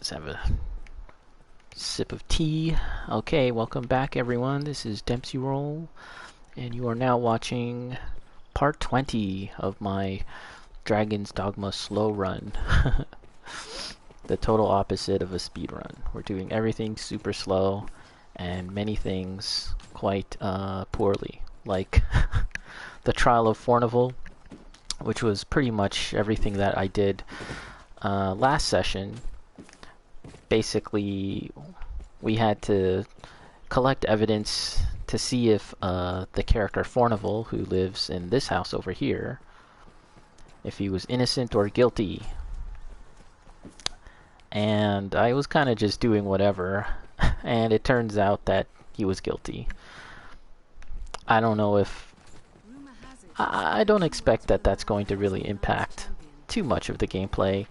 Just have a sip of tea. Okay, welcome back everyone. This is Dempsey Roll, and you are now watching part 20 of my Dragon's Dogma slow run. The total opposite of a speed run. We're doing everything super slow and many things quite poorly, like the Trial of Fornival, which was pretty much everything that I did last session. Basically, we had to collect evidence to see if the character Fornival, who lives in this house over here, if he was innocent or guilty. And I was kind of just doing whatever, and it turns out that he was guilty. I don't know if... I don't expect that that's going to really impact too much of the gameplay.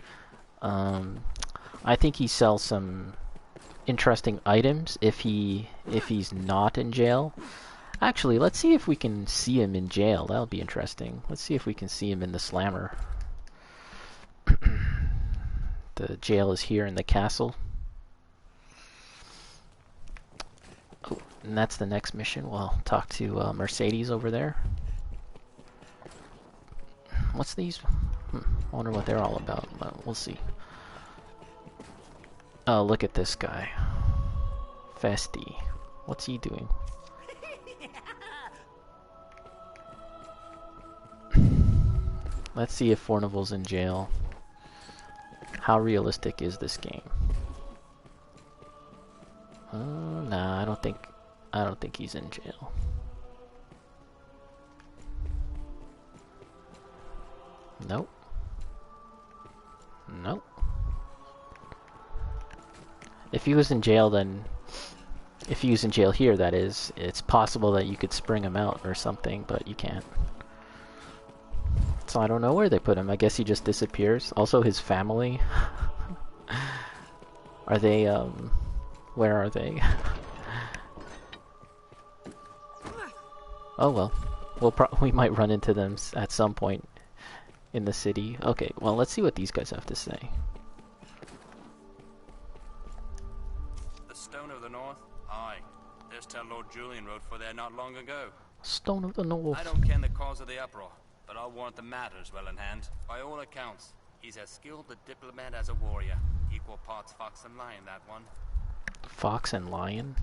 I think he sells some interesting items if he's not in jail. Actually, let's see if we can see him in jail. That'll be interesting. Let's see if we can see him in the slammer. The jail is here in the castle. Oh, and that's the next mission. We'll talk to Mercedes over there. What's these? I wonder what they're all about, but we'll see. Oh, look at this guy. Festy. What's he doing? Let's see if Fornival's in jail. How realistic is this game? Nah, I don't think he's in jail. Nope. Nope. If he was in jail, then... If he was in jail here, that is, it's possible that you could spring him out or something, but you can't. So I don't know where they put him. I guess he just disappears. Also, his family. Are they, where are they? Oh well. We might run into them at some point in the city. Okay, well, let's see what these guys have to say. The Stone of the North? Aye. There's tell Lord Julian rode for there not long ago. Stone of the North. I don't ken the cause of the uproar, but I'll warrant the matter's well in hand. By all accounts, he's as skilled a diplomat as a warrior. Equal parts fox and lion, that one. Fox and lion?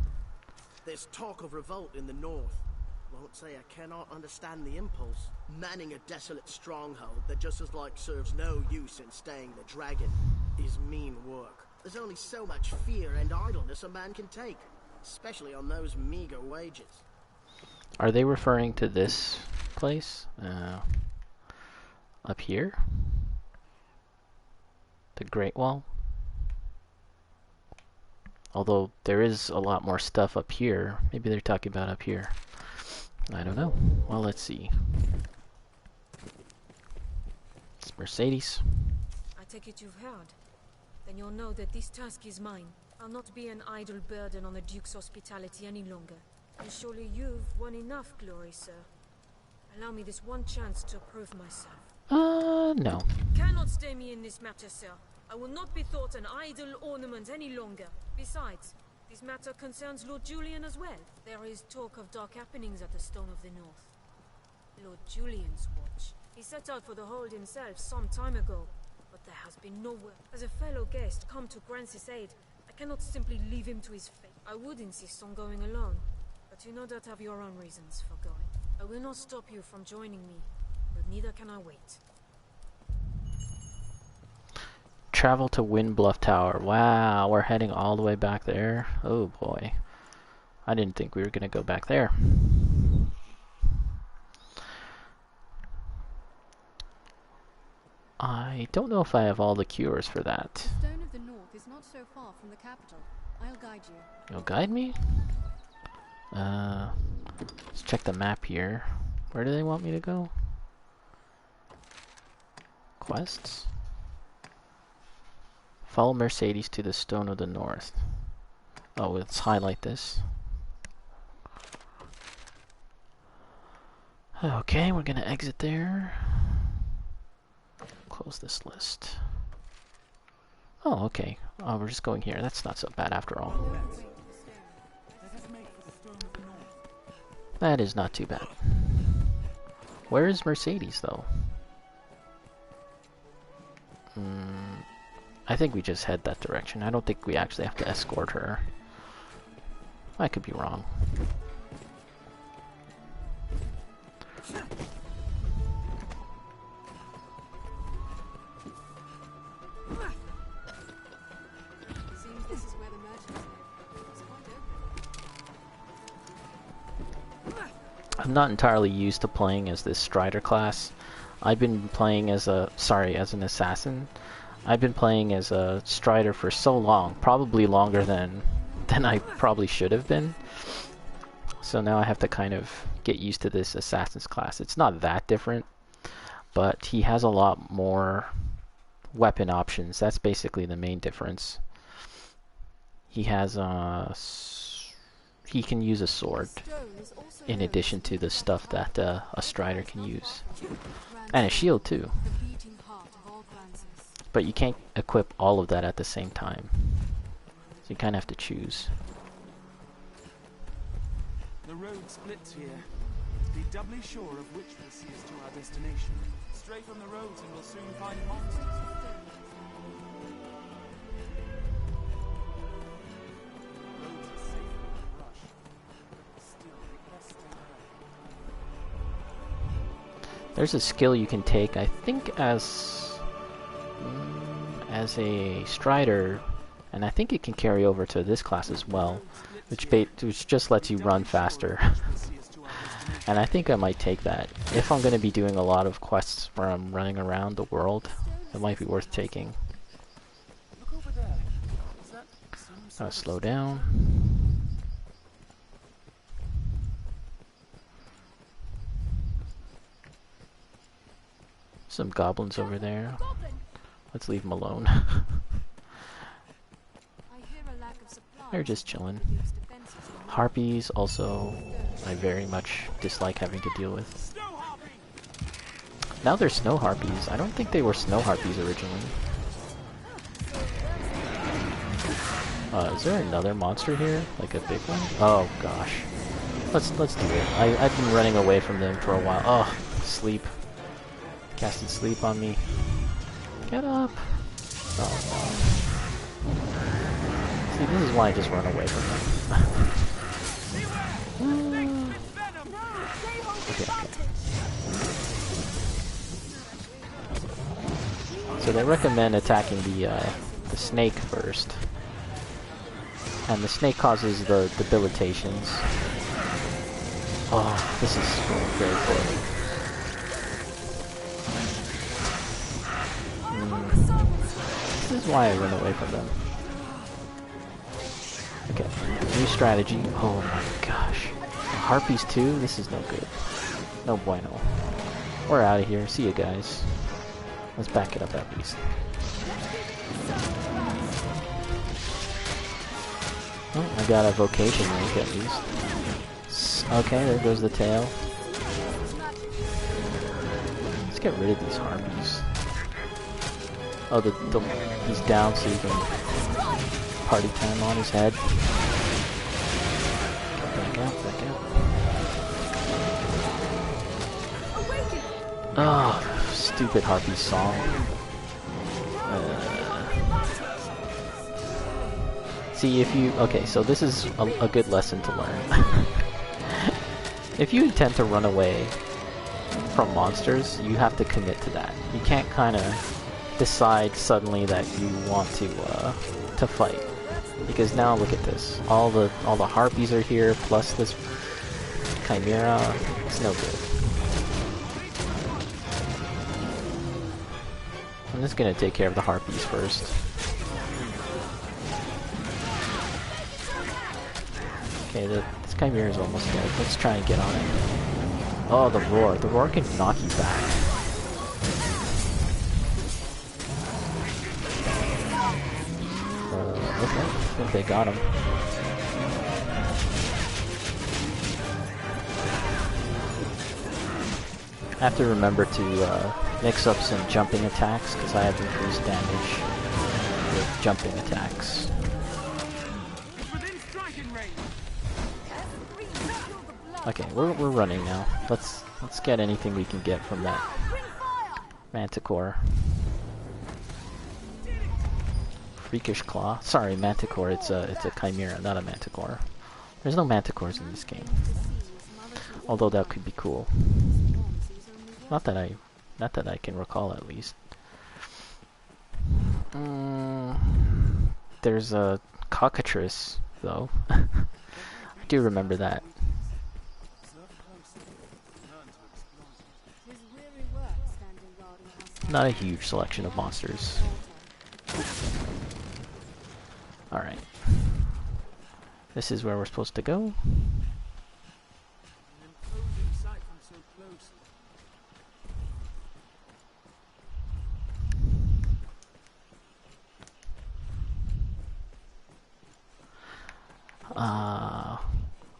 There's talk of revolt in the north. Won't say I cannot understand the impulse. Manning a desolate stronghold that just as like serves no use in staying the dragon is mean work. There's only so much fear and idleness a man can take, especially on those meager wages. Are they referring to this place? Up here? The Great Wall? Although there is a lot more stuff up here. Maybe they're talking about up here. I don't know. Well, let's see. It's Mercedes. I take it you've heard. Then you'll know that this task is mine. I'll not be an idle burden on the Duke's hospitality any longer. And surely you've won enough glory, sir. Allow me this one chance to prove myself. No. Cannot stay me in this matter, sir. I will not be thought an idle ornament any longer. Besides, this matter concerns Lord Julian as well. There is talk of dark happenings at the Stone of the North. Lord Julian's watch. He set out for the hold himself some time ago, but there has been no word. As a fellow guest come to grant his aid, I cannot simply leave him to his fate. I would insist on going alone, but you no doubt have your own reasons for going. I will not stop you from joining me, but neither can I wait. Travel to Bluff Tower. Wow, we're heading all the way back there. Oh boy. I didn't think we were going to go back there. I don't know if I have all the cures for that. The Stone of the North is not so far from the capital. I'll guide you. You'll guide me? Let's check the map here. Where do they want me to go? Quests? Follow Mercedes to the Stone of the North. Oh, let's highlight this. Okay, we're gonna exit there. Close this list. Oh, okay. Oh, we're just going here. That's not so bad after all. That is not too bad. Where is Mercedes, though? I think we just head that direction. I don't think we actually have to escort her. I could be wrong. Seems this is where the merchants live. It's quite open. I'm not entirely used to playing as this Strider class. I've been playing as an assassin. I've been playing as a Strider for so long, probably longer than I probably should have been. So now I have to kind of get used to this assassin's class. It's not that different, but he has a lot more weapon options. That's basically the main difference. He has he can use a sword in addition to the stuff that a Strider can use, and a shield too. But you can't equip all of that at the same time, so you kind of have to choose. The road splits here. Be doubly sure of which will see us to our destination. Stray from the roads and we'll soon find monsters. Roads are safe from the brush. Still, we best stay away. There's a skill you can take, I think, as a Strider, and I think it can carry over to this class as well, which just lets you run faster. And I think I might take that. If I'm going to be doing a lot of quests from running around the world, it might be worth taking. Slow down. Some goblins over there. Let's leave them alone. They're just chilling. Harpies also, I very much dislike having to deal with. Now they're snow harpies. I don't think they were snow harpies originally. Is there another monster here? Like a big one? Oh gosh. Let's do it. I've been running away from them for a while. Oh, sleep. Casted sleep on me. Get up. Oh no. See, this is why I just run away from them. Okay. So they recommend attacking the snake first. And the snake causes the debilitations. Oh, this is going very poorly. This is why I run away from them. Okay, new strategy. Oh my gosh. Harpies too? This is no good. No bueno. We're out of here. See you guys. Let's back it up at least. Oh, I got a vocation rank at least. Okay, there goes the tail. Let's get rid of these harpies. Oh, he's down so you can party time on his head. Back out, back out. Oh, stupid harpy song. See, if you... Okay, so this is a good lesson to learn. If you intend to run away from monsters, you have to commit to that. You can't kind of decide suddenly that you want to fight. Because now look at this. All the harpies are here, plus this chimera. It's no good. I'm just gonna take care of the harpies first. Okay, this chimera is almost dead. Let's try and get on it. Oh, the roar. The roar can knock you back. Okay, I think they got him. I have to remember to mix up some jumping attacks because I have increased damage. with jumping attacks. Within striking range. Okay, we're running now. Let's get anything we can get from that Manticore. Freakish Claw. Sorry, Manticore. It's a Chimera, not a Manticore. There's no Manticores in this game. Although that could be cool. Not that I can recall, at least. There's a Cockatrice, though. I do remember that. Not a huge selection of monsters. Alright. This is where we're supposed to go.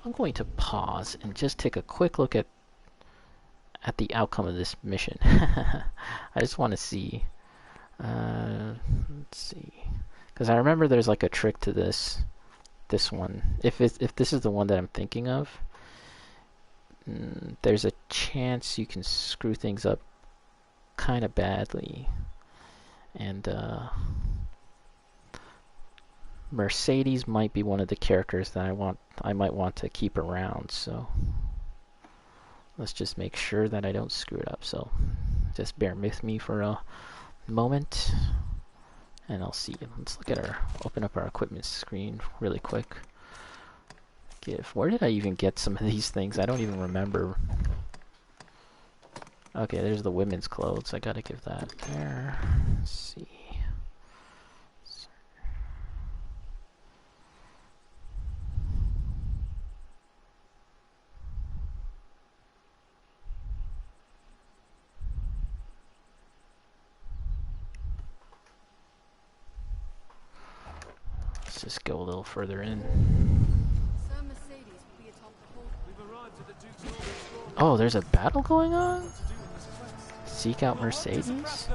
I'm going to pause and just take a quick look at the outcome of this mission. I just want to see. Let's see, because I remember there's like a trick to this one. If this is the one that I'm thinking of, there's a chance you can screw things up kind of badly, and Mercedes might be one of the characters that I might want to keep around, so let's just make sure that I don't screw it up. So just bear with me for a moment, and I'll see. Let's open up our equipment screen really quick. Where did I even get some of these things? I don't even remember. Okay, there's the women's clothes. I gotta give that there. Let's see. Let's just go a little further in. Oh, there's a battle going on? Seek out Mercedes?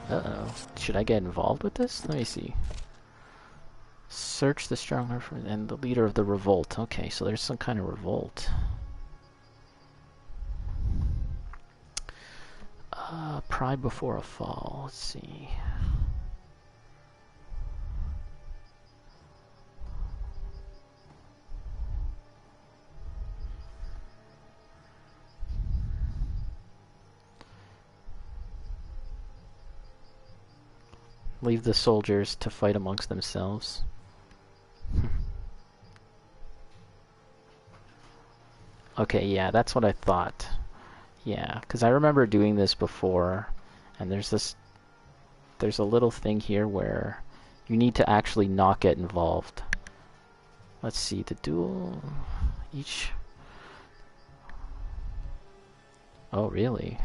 Uh-oh. Should I get involved with this? Let me see. Search the stronghold and the leader of the revolt. Okay, so there's some kind of revolt. Pride before a fall. Let's see. Leave the soldiers to fight amongst themselves. Okay, yeah, that's what I thought. Yeah, because I remember doing this before, and there's a little thing here where you need to actually not get involved. Let's see, the duel, each... Oh, really?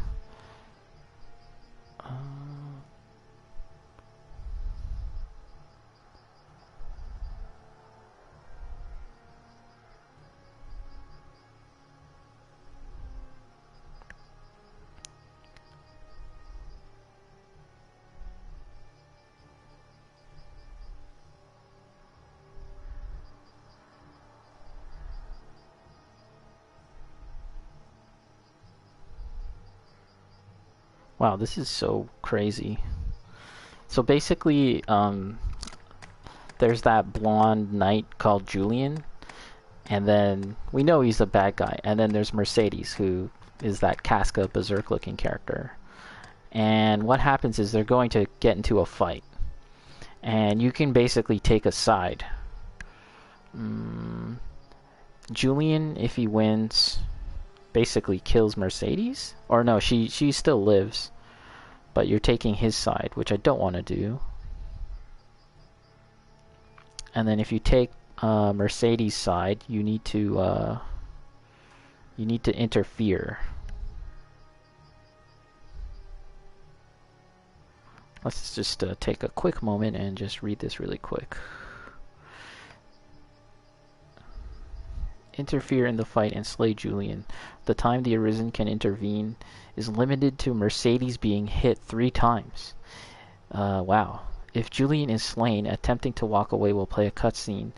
Wow, this is so crazy. So basically, there's that blonde knight called Julian, and then we know he's the bad guy, and then there's Mercedes, who is that Casca Berserk looking character. And what happens is they're going to get into a fight, and you can basically take a side. Julian, if he wins, basically kills Mercedes, or no, she still lives, but you're taking his side, which I don't want to do. And then if you take Mercedes' side, you need to interfere. Let's just take a quick moment and just read this really quick. Interfere in the fight and slay Julian. The time the Arisen can intervene is limited to Mercedes being hit 3 times. Wow. If Julian is slain, attempting to walk away will play a cutscene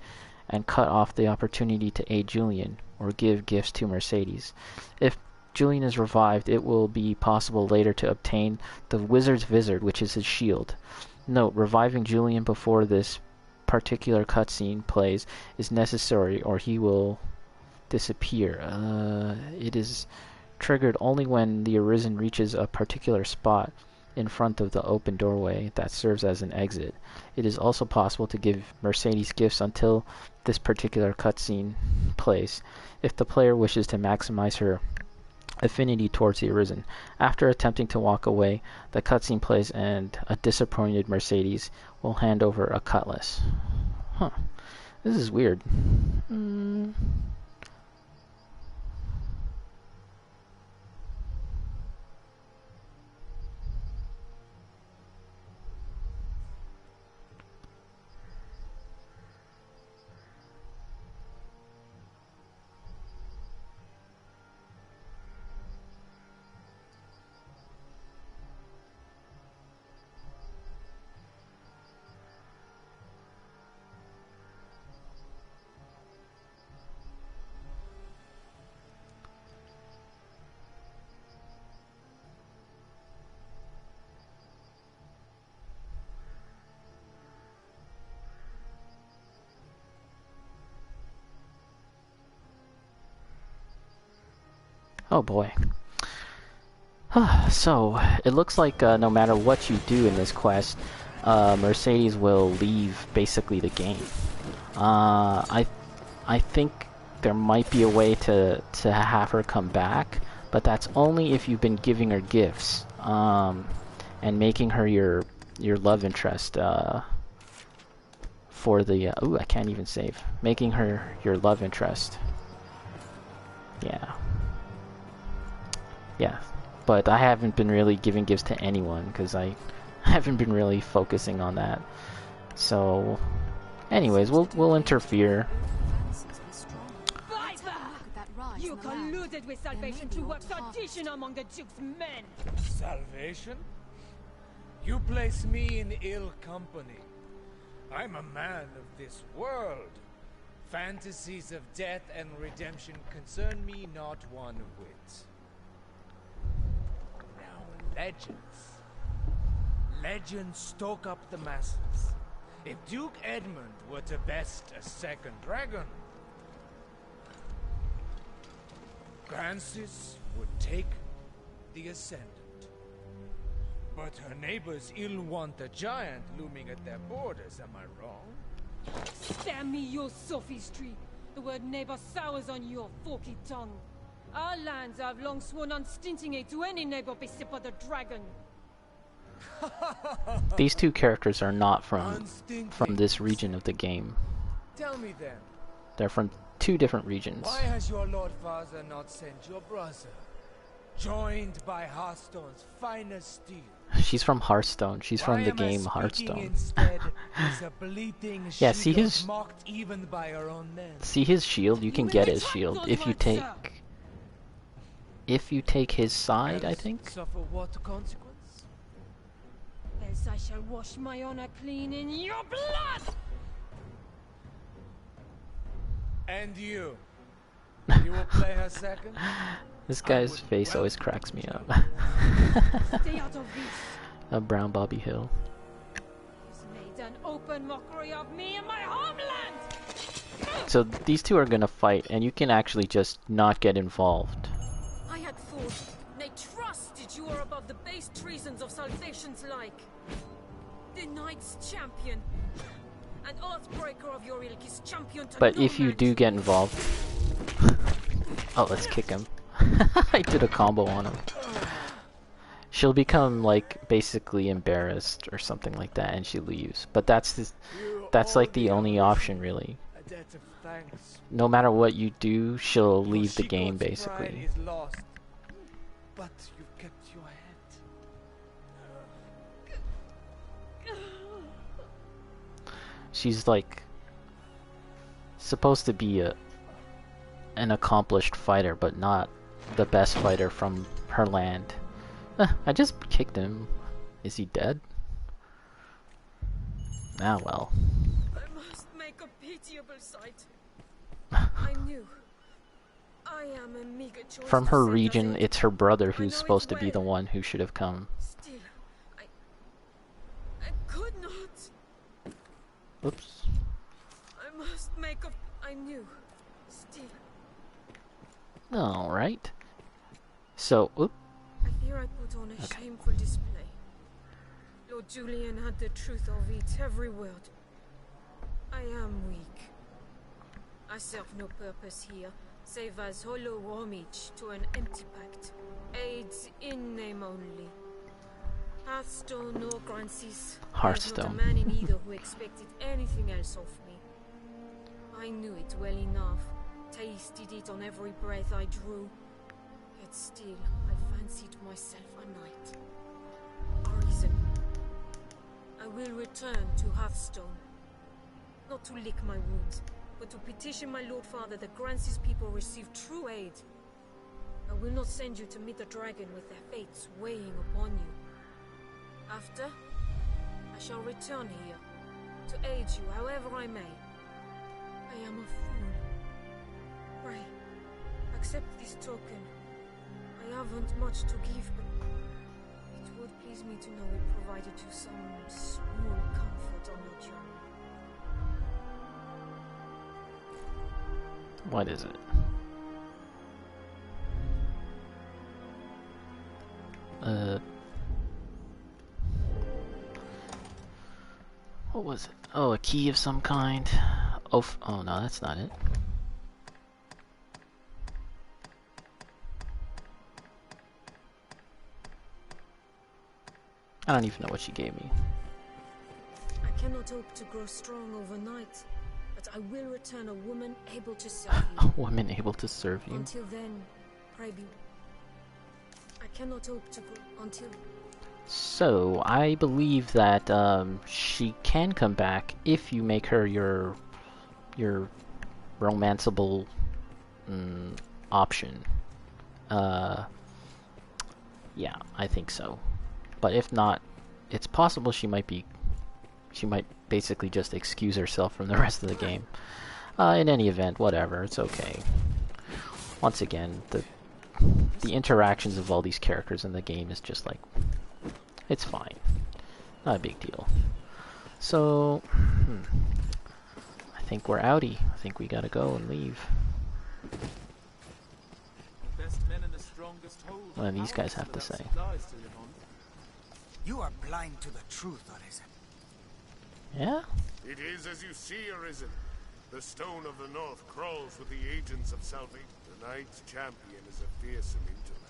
and cut off the opportunity to aid Julian or give gifts to Mercedes. If Julian is revived, it will be possible later to obtain the Wizard's Vizard, which is his shield. Note, reviving Julian before this particular cutscene plays is necessary or he will disappear. It is triggered only when the Arisen reaches a particular spot in front of the open doorway that serves as an exit. It is also possible to give Mercedes gifts until this particular cutscene plays, if the player wishes to maximize her affinity towards the Arisen. After attempting to walk away, the cutscene plays and a disappointed Mercedes will hand over a cutlass. Huh. This is weird. Oh boy. So, it looks like no matter what you do in this quest, Mercedes will leave basically the game. I think there might be a way to have her come back, but that's only if you've been giving her gifts and making her your love interest for the ooh, I can't even save. Making her your love interest. Yeah, but I haven't been really giving gifts to anyone because I haven't been really focusing on that. So, anyways, we'll interfere. You colluded with Salvation to work sedition among the Duke's men. Salvation? You place me in ill company. I'm a man of this world. Fantasies of death and redemption concern me not one whit. Legends. Legends stoke up the masses. If Duke Edmund were to best a second dragon, Francis would take the ascendant. But her neighbors ill want a giant looming at their borders, am I wrong? Spare me your sophistry. The word neighbor sours on your forky tongue. Our lands have long sworn unstinting aid to any neighbor beset by the dragon. These two characters are not from this region of the game. Tell me then. They're from two different regions. Why has your Lord Father not sent your brother, joined by Hearthstone's finest steel? She's from Hearthstone. She's from the game Hearthstone. Yeah, see his shield. You can get his shield if you take his side, I think. Suffer what consequence? Else I shall wash my honor clean in your blood. And you will play her second? This guy's face always cracks me up. Stay out of this. A brown Bobby Hill. He's made an open mockery of me and my homeland. So these two are gonna fight, and you can actually just not get involved. I had thought, nay trusted you were above the base treasons of Salvation's like. The Knight's champion. An Earthbreaker of your ilk is champion to But no if you man. do get involved... Oh, let's kick him. I did a combo on him. She'll become, like, basically embarrassed or something like that, and she leaves. But that's like the only option, really. No matter what you do, she'll leave the game, basically. But you've kept your head. She's, like, supposed to be an accomplished fighter, but not the best fighter from her land. I just kicked him. Is he dead? Ah, well. I must make a pitiable sight. I knew. I am a meager choice. From to her send region, us in. it's her brother I who's know supposed it to be the well. one who should have come. Still, I could not. Oops. I must make a. I knew. Still, Alright. So, oop. I fear I put on a shameful display. Lord Julian had the truth of it, every word. I am weak. I serve no purpose here, save as hollow homage to an empty pact. Aids in name only. Hearthstone or Grancis. Hearthstone. There's not a man in either who expected anything else of me. I knew it well enough, tasted it on every breath I drew. Yet still, I fancied myself a knight. Arisen. I will return to Hearthstone. Not to lick my wounds, but to petition my Lord Father that Grancis people receive true aid. I will not send you to meet the dragon with their fates weighing upon you. After, I shall return here, to aid you however I may. I am a fool. Pray, accept this token. I haven't much to give, but it would please me to know it provided you some small comfort on your journey. What is it? What was it? Oh, a key of some kind. Oh, oh no, that's not it. I don't even know what she gave me. I cannot hope to grow strong overnight, but I will return a woman able to serve A you. woman able to serve you? Until then, pray be. I cannot hope to grow until. So, I believe that she can come back if you make her your romanceable option. Yeah, I think so. But if not, it's possible she might basically just excuse herself from the rest of the game. In any event, whatever, it's okay. Once again, the interactions of all these characters in the game is just like, it's fine. Not a big deal. So, I think we're outie. I think we gotta go and leave. What do these guys have to say? You are blind to the truth, Arisen. Yeah? It is as you see, Arisen. The Stone of the North crawls with the agents of salvation. The Knight's champion is a fearsome intellect.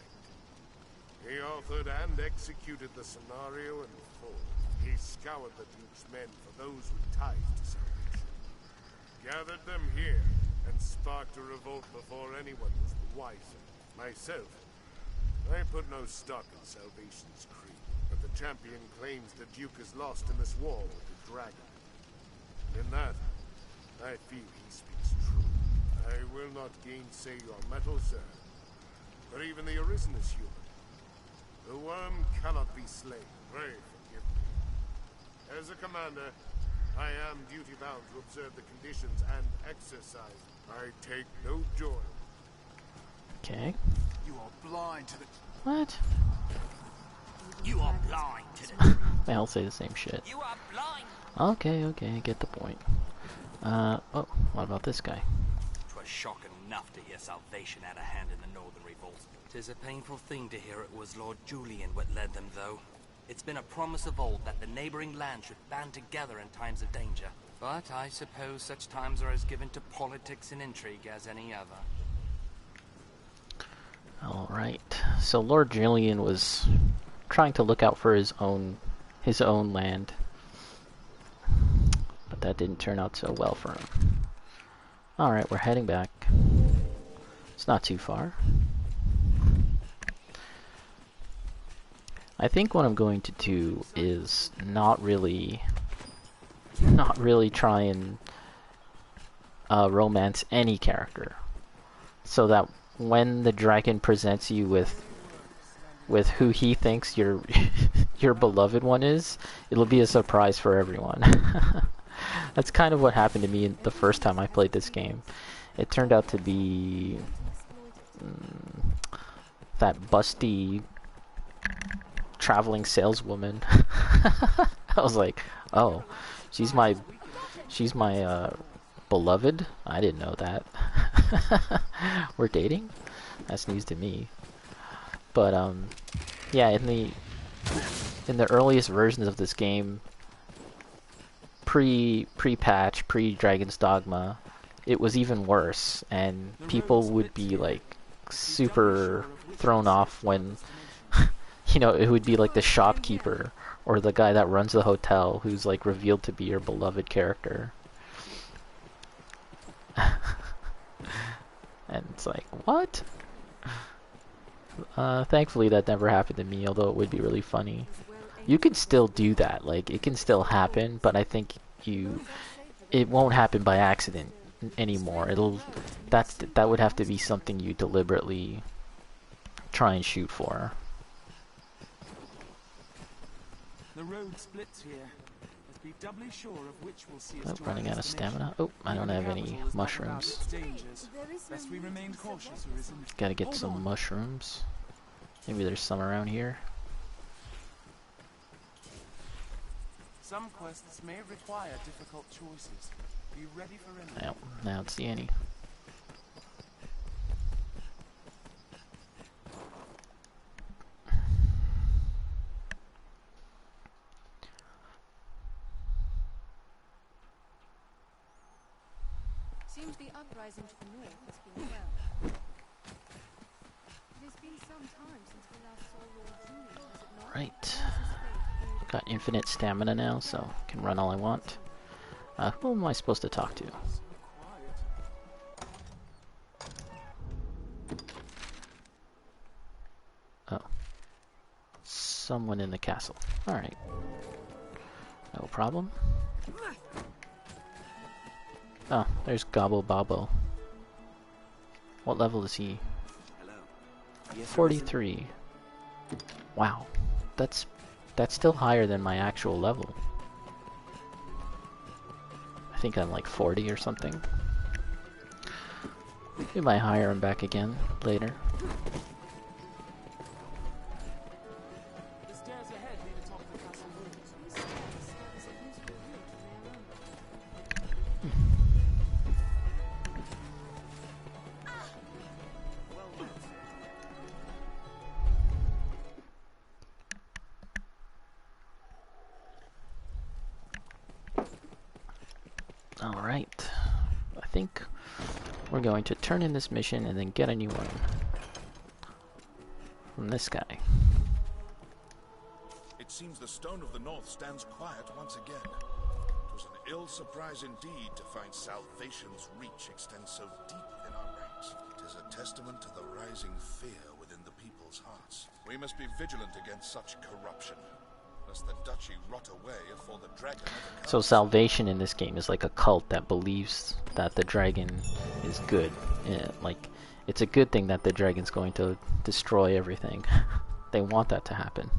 He authored and executed the scenario in full. He scoured the Duke's men for those with ties to salvation. Gathered them here and sparked a revolt before anyone was wiser. Myself, I put no stock in Salvation's creed, but the champion claims the Duke is lost in this war with the dragon. And in that, I feel he speaks true. I will not gainsay your mettle, sir. But even the Arisen is human. The worm cannot be slain. Pray forgive me. As a commander, I am duty-bound to observe the conditions and exercise. I take no joy. Okay. You are blind to the... What? You are blind to the... They all say the same shit. You are blind. Okay, I get the point. Oh, what about this guy? 'Twas shock enough to hear Salvation had a hand in the Northern Revolt. 'Tis a painful thing to hear it was Lord Julian what led them, though. It's been a promise of old that the neighboring lands should band together in times of danger. But I suppose such times are as given to politics and intrigue as any other. Alright, so Lord Julian was trying to look out for his own land. But that didn't turn out so well for him. Alright, we're heading back. It's not too far. I think what I'm going to do is not really try and romance any character, so that when the dragon presents you with with who he thinks your your beloved one is, it'll be a surprise for everyone. That's kind of what happened to me the first time I played this game. It turned out to be that busty traveling saleswoman. I was like, oh, she's my beloved? I didn't know that. We're dating? That's news to me. But yeah, in the earliest versions of this game, pre-patch, pre-Dragon's Dogma, it was even worse, and people would be like super thrown off when you know, it would be like the shopkeeper or the guy that runs the hotel who's like revealed to be your beloved character. And it's like, what? Thankfully that never happened to me, although it would be really funny. You can still do that, like it can still happen, but I think it won't happen by accident anymore. That would have to be something you deliberately try and shoot for. The road splits here. Let's be doubly sure of which will see us to our Running out of destination. stamina. Oh, I don't have any Capital is not without mushrooms. its dangers. Best we remain cautious, Arisen. Gotta get Hold some on. mushrooms. Maybe there's some around here. Some quests may require difficult choices. Be ready for anything. No, I don't see any. Seems the uprising to the north has been well. It has been some time since we last saw Lord Julian, has it not? Right. Got infinite stamina now, so I can run all I want. Who am I supposed to talk to? Oh. Someone in the castle. Alright. No problem. Oh, there's Gobble Bobble. What level is he? 43. Wow. That's still higher than my actual level. I think I'm like 40 or something. We might hire him back again later. The stairs ahead lead atop the castle walls. These stairs serve as a useful route from their Alright. I think we're going to turn in this mission and then get a new one. From this guy. It seems the Stone of the North stands quiet once again. It was an ill surprise indeed to find salvation's reach extend so deep within our ranks. It is a testament to the rising fear within the people's hearts. We must be vigilant against such corruption, lest the duchy rot away afore the dragon ever comes. So salvation in this game is like a cult that believes that the dragon is good. Yeah, like, it's a good thing that the dragon's going to destroy everything. They want that to happen.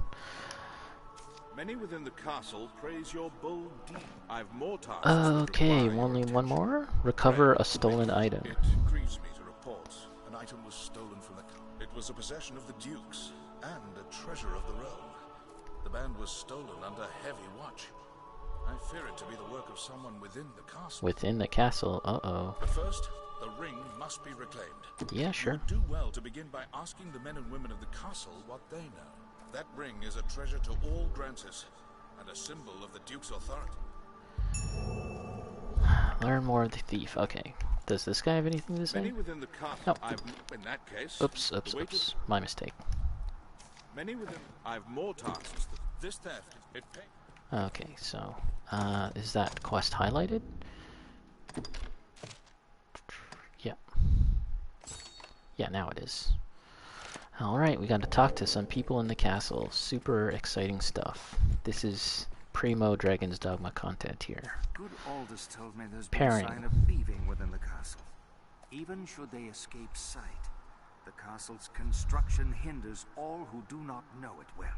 Many within the castle praise your bold deed. I've more tasks. Okay, only one more? Recover a stolen item. It grieves me to report an item was stolen from the... It was a possession of the Duke's and a treasure of the realm. The band was stolen under heavy watch. I fear it to be the work of someone within the castle. Within the castle, uh-oh. But first, the ring must be reclaimed. Yeah, sure. You would do well to begin by asking the men and women of the castle what they know. That ring is a treasure to all Grantis, and a symbol of the Duke's authority. Learn more of the thief. Okay. Does this guy have anything to say? Many within the castle. No. In that case. Oops. My mistake. Many within. I've more tasks. This theft. It pay. Okay, so is that quest highlighted? Yeah. Yeah, now it is. Alright, we got to talk to some people in the castle. Super exciting stuff. This is primo Dragon's Dogma content here. Good Aldous told me there's Pairing. been a sign of thieving within the castle. Even should they escape sight, The castle's construction hinders all who do not know it well.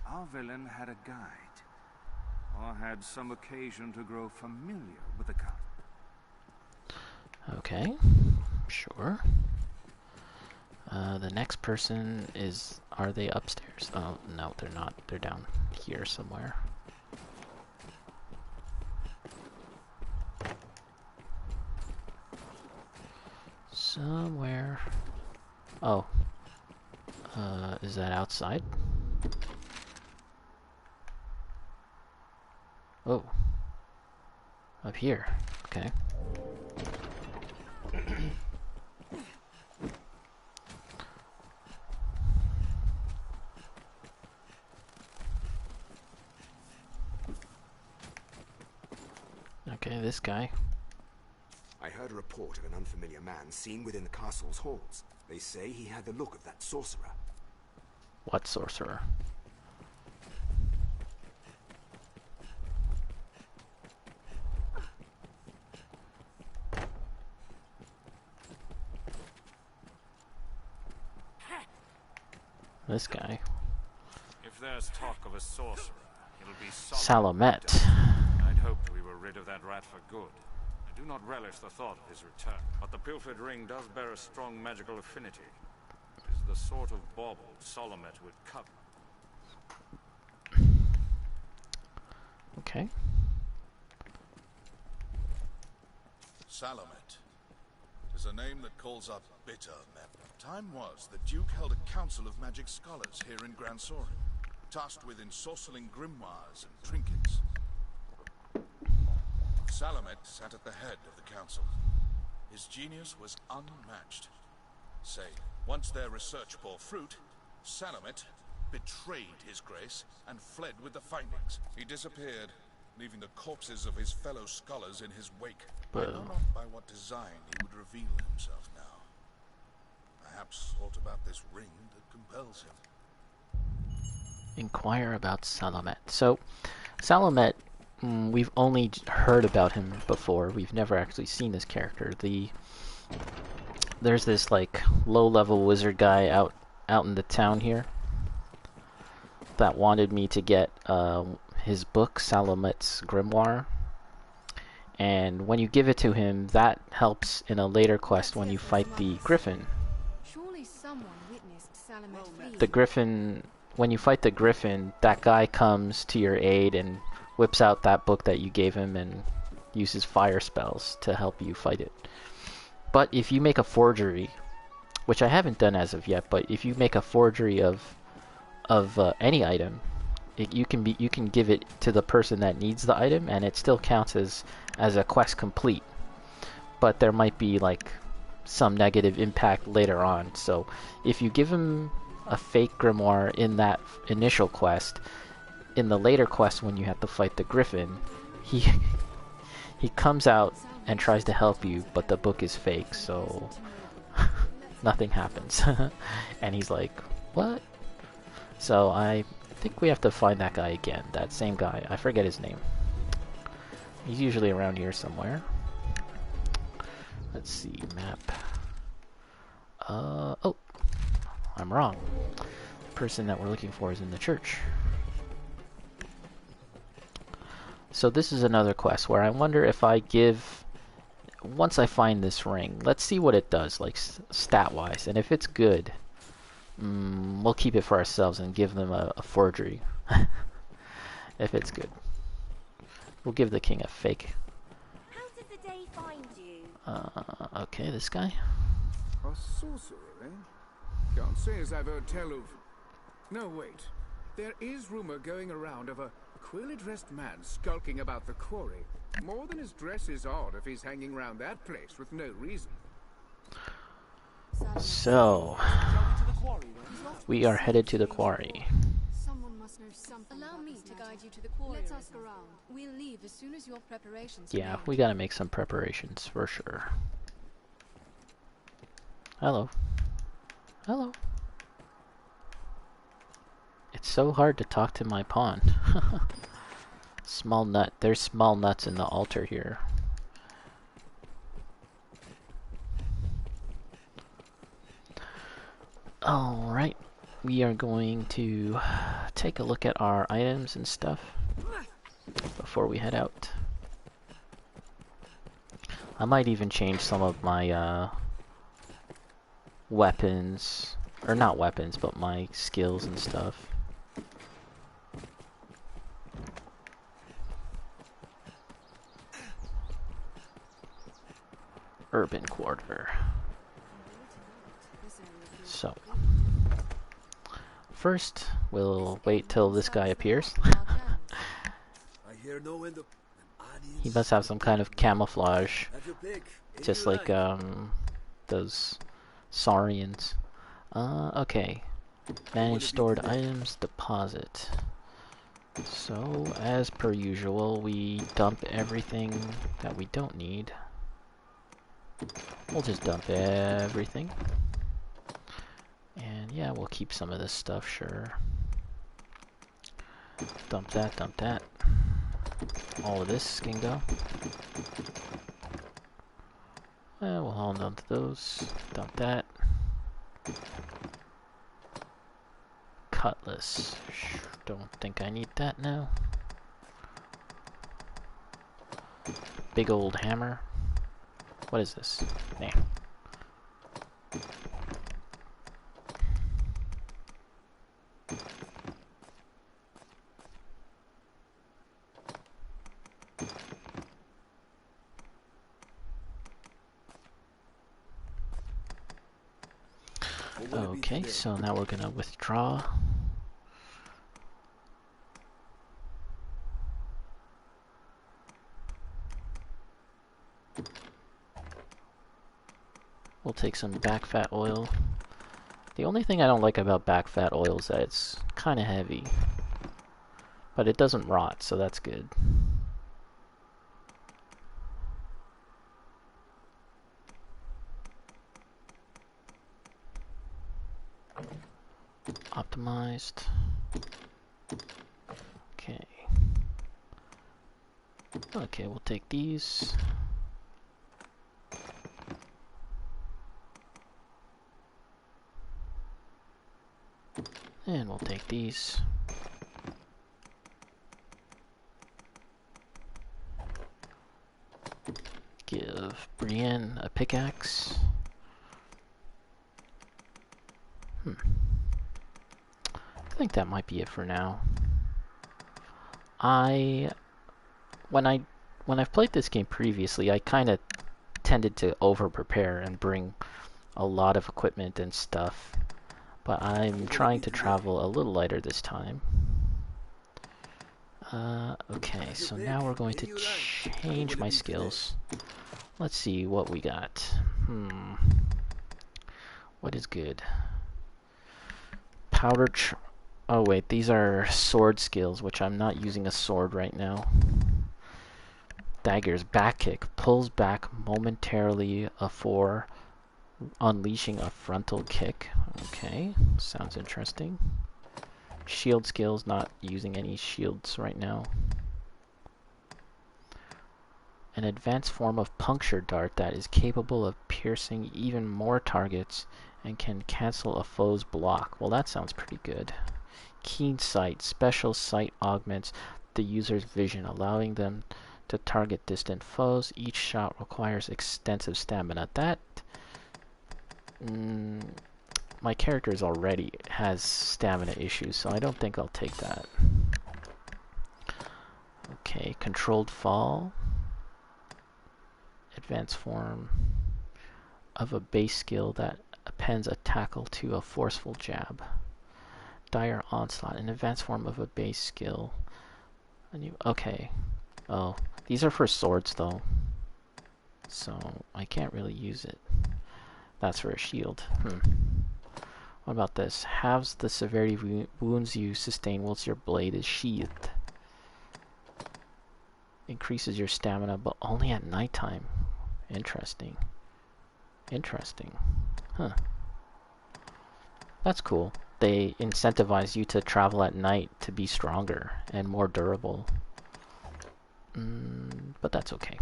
Our villain had a guide, or had some occasion to grow familiar with the castle. Okay, sure. The next person is... Are they upstairs? Oh, no, they're not. They're down here somewhere. Somewhere. Oh. Is that outside? Oh. Up here. Okay. Okay, this guy. I heard a report of an unfamiliar man seen within the castle's halls. They say he had the look of that sorcerer. What sorcerer? This guy. If there's talk of a sorcerer, it'll be Salomet. I'd hoped we were rid of that rat for good. I do not relish the thought of his return, but the pilfered ring does bear a strong magical affinity. It is the sort of bauble Salomet would cover. Okay. Salomet is a name that calls up bitter memories. Time was the Duke held a council of magic scholars here in Grand Sorin, tasked with ensorceling grimoires and trinkets. Salomet sat at the head of the council. His genius was unmatched. Say, once their research bore fruit, Salomet betrayed his grace and fled with the findings. He disappeared, leaving the corpses of his fellow scholars in his wake. I know not by what design he would reveal himself now. Perhaps aught about this ring that compels him. Inquire about Salomet. So, Salomet, we've only heard about him before. We've never actually seen this character. There's this like low-level wizard guy out in the town here that wanted me to get his book, Salomet's Grimoire. And when you give it to him, that helps in a later quest when you fight the Griffin. Surely someone witnessed Salomet flee. The Griffin, when you fight the Griffin, that guy comes to your aid and whips out that book that you gave him and uses fire spells to help you fight it. But if you make a forgery, which I haven't done as of yet, but if you make a forgery of any item, you can give it to the person that needs the item, and it still counts as a quest complete. But there might be like some negative impact later on. So if you give him a fake grimoire in that initial quest, in the later quest when you have to fight the Griffin, he comes out and tries to help you, but the book is fake, so nothing happens. And he's like, what? So I think we have to find that guy again, that same guy. I forget his name. He's usually around here somewhere. Let's see, map. Oh, I'm wrong. The person that we're looking for is in the church. So this is another quest where I wonder if I give... Once I find this ring, let's see what it does, like stat-wise. And if it's good, we'll keep it for ourselves and give them a forgery. If it's good. We'll give the king a fake. How did the day find you? Okay, this guy. A sorcerer, eh? Can't say as I've heard tell of... No, wait. There is rumor going around of a queerly-dressed man skulking about the quarry. More than his dress is odd if he's hanging around that place with no reason. So, we are headed to the quarry. Someone must know something. Allow me to guide you to the quarry. Let's ask around. We'll leave as soon as your preparations are Yeah, made. we gotta make some preparations for sure. Hello. Hello. It's so hard to talk to my pawn. Small nut. There's small nuts in the altar here. Alright, we are going to take a look at our items and stuff before we head out. I might even change some of my weapons, or not weapons, but my skills and stuff. Urban Quarter. So, first, we'll wait till this guy appears. He must have some kind of camouflage, just like those Saurians. Okay. Manage stored items, deposit. So, as per usual, we dump everything that we don't need. We'll just dump everything. And yeah, we'll keep some of this stuff, sure. Dump that, dump that. All of this can go. We'll hold on to those. Dump that. Cutlass. Don't think I need that now. Big old hammer. What is this? Nah. Okay, so now we're gonna withdraw. We'll take some back fat oil. The only thing I don't like about back fat oil is that it's kind of heavy. But it doesn't rot, so that's good. Optimized. Okay. Okay, we'll take these. And we'll take these. Give Brienne a pickaxe. I think that might be it for now. When I've played this game previously, I kind of tended to over-prepare and bring a lot of equipment and stuff. But I'm trying to travel a little lighter this time. Okay, so now we're going to change my skills. Let's see what we got. What is good? Oh wait, these are sword skills, which I'm not using a sword right now. Dagger's back kick pulls back momentarily for unleashing a frontal kick. Okay, sounds interesting. Shield skills, not using any shields right now. An advanced form of puncture dart that is capable of piercing even more targets and can cancel a foe's block. Well, that sounds pretty good. Keen sight. Special sight augments the user's vision, allowing them to target distant foes. Each shot requires extensive stamina. That my character already has stamina issues, so I don't think I'll take that. Okay, controlled fall. Advanced form of a base skill that appends a tackle to a forceful jab. Dire onslaught, an advanced form of a base skill. Okay. Oh, these are for swords though, so I can't really use it. That's for a shield. What about this? Halves the severity of wounds you sustain whilst your blade is sheathed. Increases your stamina, but only at nighttime. Interesting. Interesting. Huh. That's cool. They incentivize you to travel at night to be stronger and more durable. But that's okay.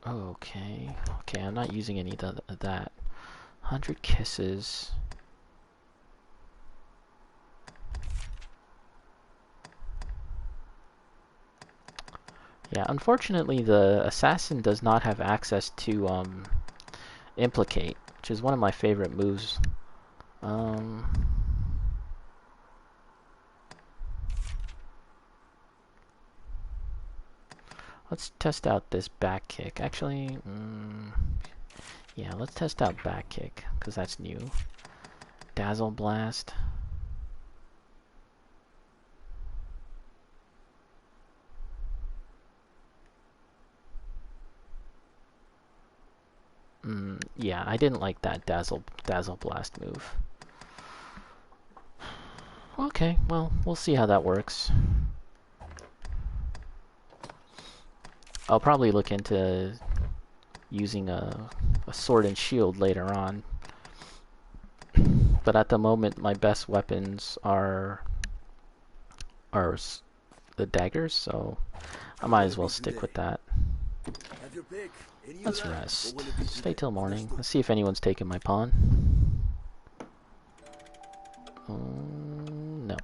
Okay. Okay, I'm not using any of that. 100 kisses. Yeah, unfortunately the assassin does not have access to implicate, which is one of my favorite moves. Let's test out this back kick. Actually, yeah, let's test out back kick, because that's new. Dazzle Blast. Yeah, I didn't like that Dazzle Blast move. Okay, well, we'll see how that works. I'll probably look into using a sword and shield later on. But at the moment, my best weapons are the daggers, so I might as well stick with that. Let's rest. Stay till morning. Let's see if anyone's taken my pawn. No.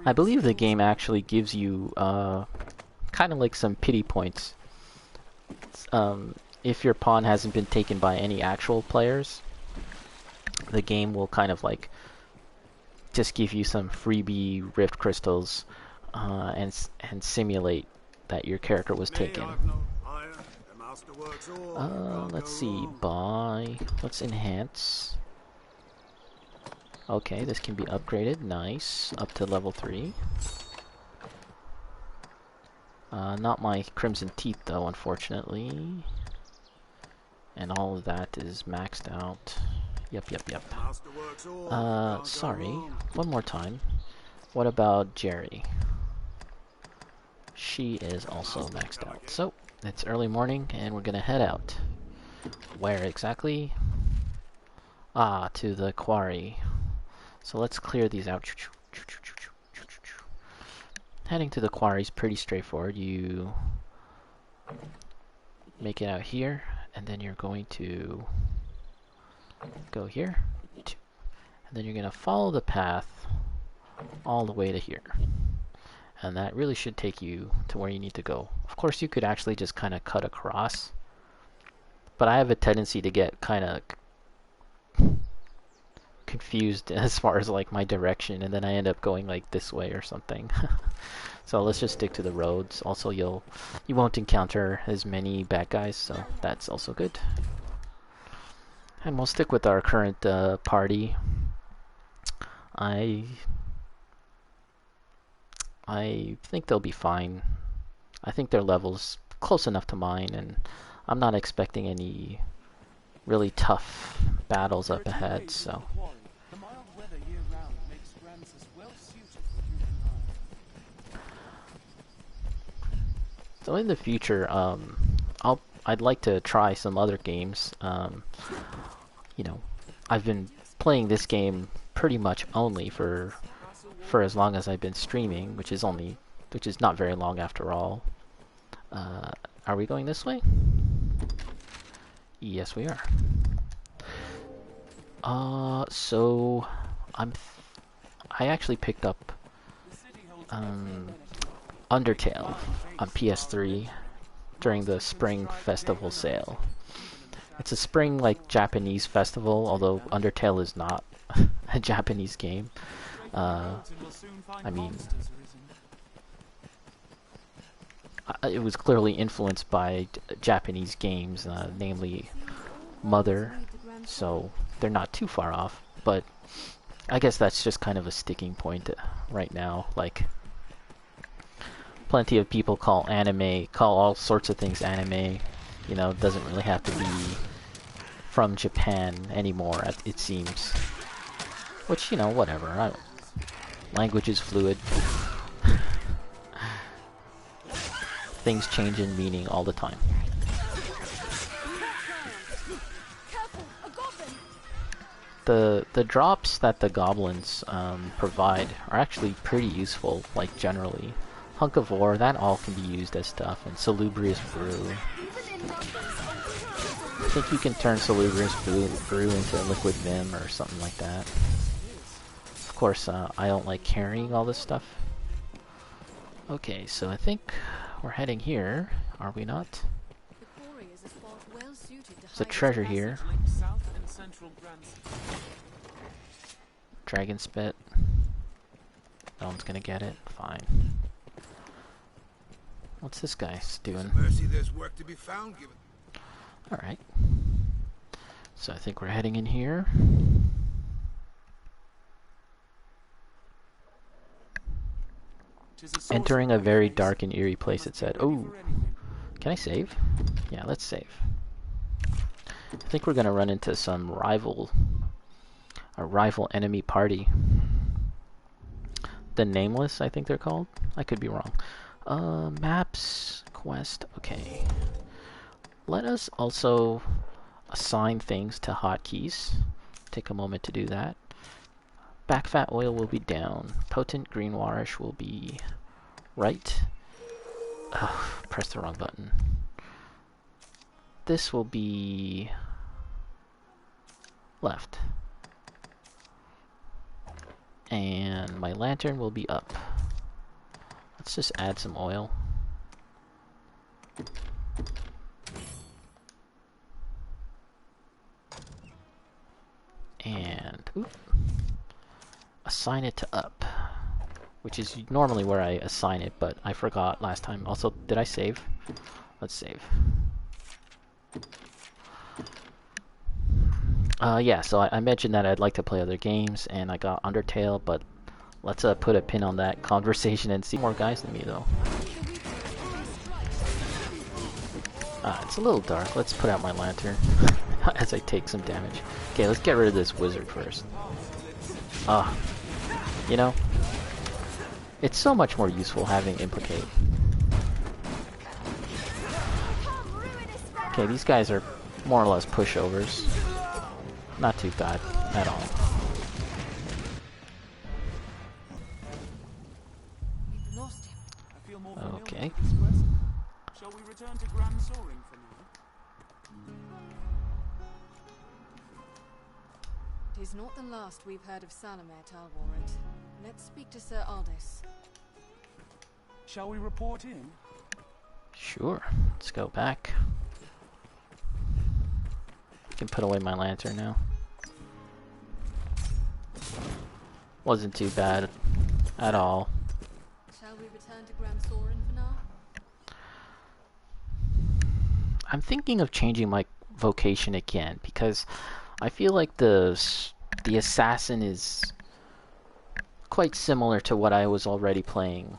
I believe the game actually gives you kind of like some pity points. If your pawn hasn't been taken by any actual players, the game will kind of like just give you some freebie rift crystals and simulate that your character was taken. Let's see, let's enhance. Okay, this can be upgraded, nice, up to level 3. Not my Crimson Teeth though, unfortunately. And all of that is maxed out. Yep. Sorry, one more time. What about Jerry? She is also maxed out. So, it's early morning and we're gonna head out. Where exactly? To the quarry. So let's clear these out. Heading to the quarry is pretty straightforward. You make it out here, and then you're going to go here, and then you're going to follow the path all the way to here. And that really should take you to where you need to go. Of course, you could actually just kind of cut across, but I have a tendency to get kind of confused as far as like my direction, and then I end up going like this way or something. So let's just stick to the roads. Also, you won't encounter as many bad guys, so that's also good. And we'll stick with our current party. I think they'll be fine. I think their level's close enough to mine, and I'm not expecting any really tough battles up ahead, so. So in the future, I'd like to try some other games. You know, I've been playing this game pretty much only for as long as I've been streaming, which is not very long after all. Are we going this way? Yes, we are. So I actually picked up Undertale on PS3 during the Spring Festival sale. It's a spring like Japanese festival, although Undertale is not a Japanese game. I mean, it was clearly influenced by Japanese games, namely Mother, so they're not too far off, but I guess that's just kind of a sticking point right now. Like, plenty of people call all sorts of things anime. You know, it doesn't really have to be from Japan anymore, it seems. Which, you know, whatever. Language is fluid. Things change in meaning all the time. the drops that the goblins provide are actually pretty useful, like generally. Hunk of Ore, that all can be used as stuff, and Salubrious Brew. I think you can turn Salubrious Brew into Liquid Vim or something like that. Of course, I don't like carrying all this stuff. Okay, so I think we're heading here, are we not? There's a treasure here. Dragon Spit. No one's gonna get it. Fine. What's this guy doing? Mercy, there's work to be found. Alright. So I think we're heading in here. Entering a very dark and eerie place, it said. Oh, can I save? Yeah, let's save. I think we're gonna run into some rival enemy party. The Nameless, I think they're called. I could be wrong. Maps, quest, okay. Let us also assign things to hotkeys. Take a moment to do that. Back fat oil will be down. Potent green warish will be right. Ugh, press the wrong button. This will be left. And my lantern will be up. Let's just add some oil. And assign it to up, which is normally where I assign it, but I forgot last time. Also, did I save? Let's save. Yeah, so I mentioned that I'd like to play other games, and I got Undertale, but let's put a pin on that conversation and see more guys than me, though. It's a little dark. Let's put out my lantern as I take some damage. Okay, let's get rid of this wizard first. You know, it's so much more useful having Implicate. Okay, these guys are more or less pushovers. Not too bad at all. Okay. Shall we return to Grand Soaring for now? It is not the last we've heard of Salomet, I'll warrant. Let's speak to Sir Aldous. Shall we report in? Sure. Let's go back. I can put away my lantern now. Wasn't too bad at all. Shall we return to Grand Soaring for now? I'm thinking of changing my vocation again because I feel like the assassin is quite similar to what I was already playing.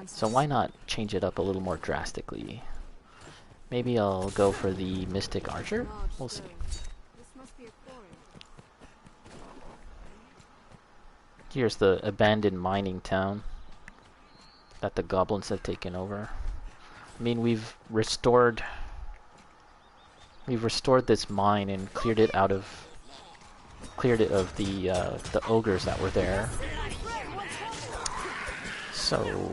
So why not change it up a little more drastically? Maybe I'll go for the Mystic Archer? We'll see. Here's the abandoned mining town that the goblins have taken over. I mean, we've restored this mine and cleared it of the ogres that were there. So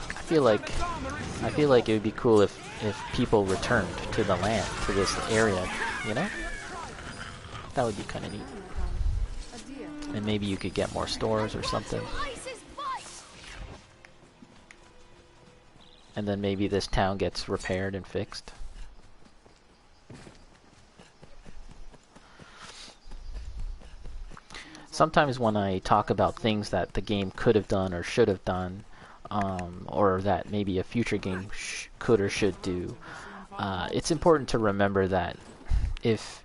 I feel like it would be cool if people returned to the land, to this area, you know? That would be kind of neat. And maybe you could get more stores or something. And then maybe this town gets repaired and fixed. Sometimes when I talk about things that the game could have done or should have done, or that maybe a future game could or should do, it's important to remember that if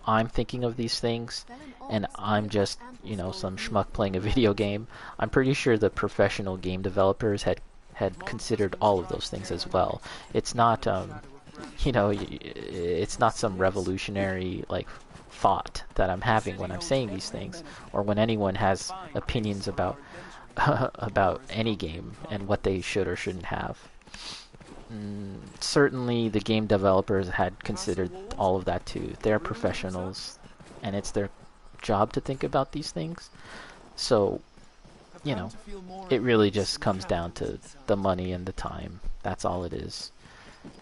I'm thinking of these things and I'm just, you know, some schmuck playing a video game, I'm pretty sure the professional game developers had considered all of those things as well. It's not, you know, it's not some revolutionary, like, thought that I'm having when I'm saying these things, or when anyone has opinions about about any game and what they should or shouldn't have. Certainly the game developers had considered all of that too. They're professionals. and it's their job to think about these things. So, you know, it really just comes down to the money and the time. That's all it is.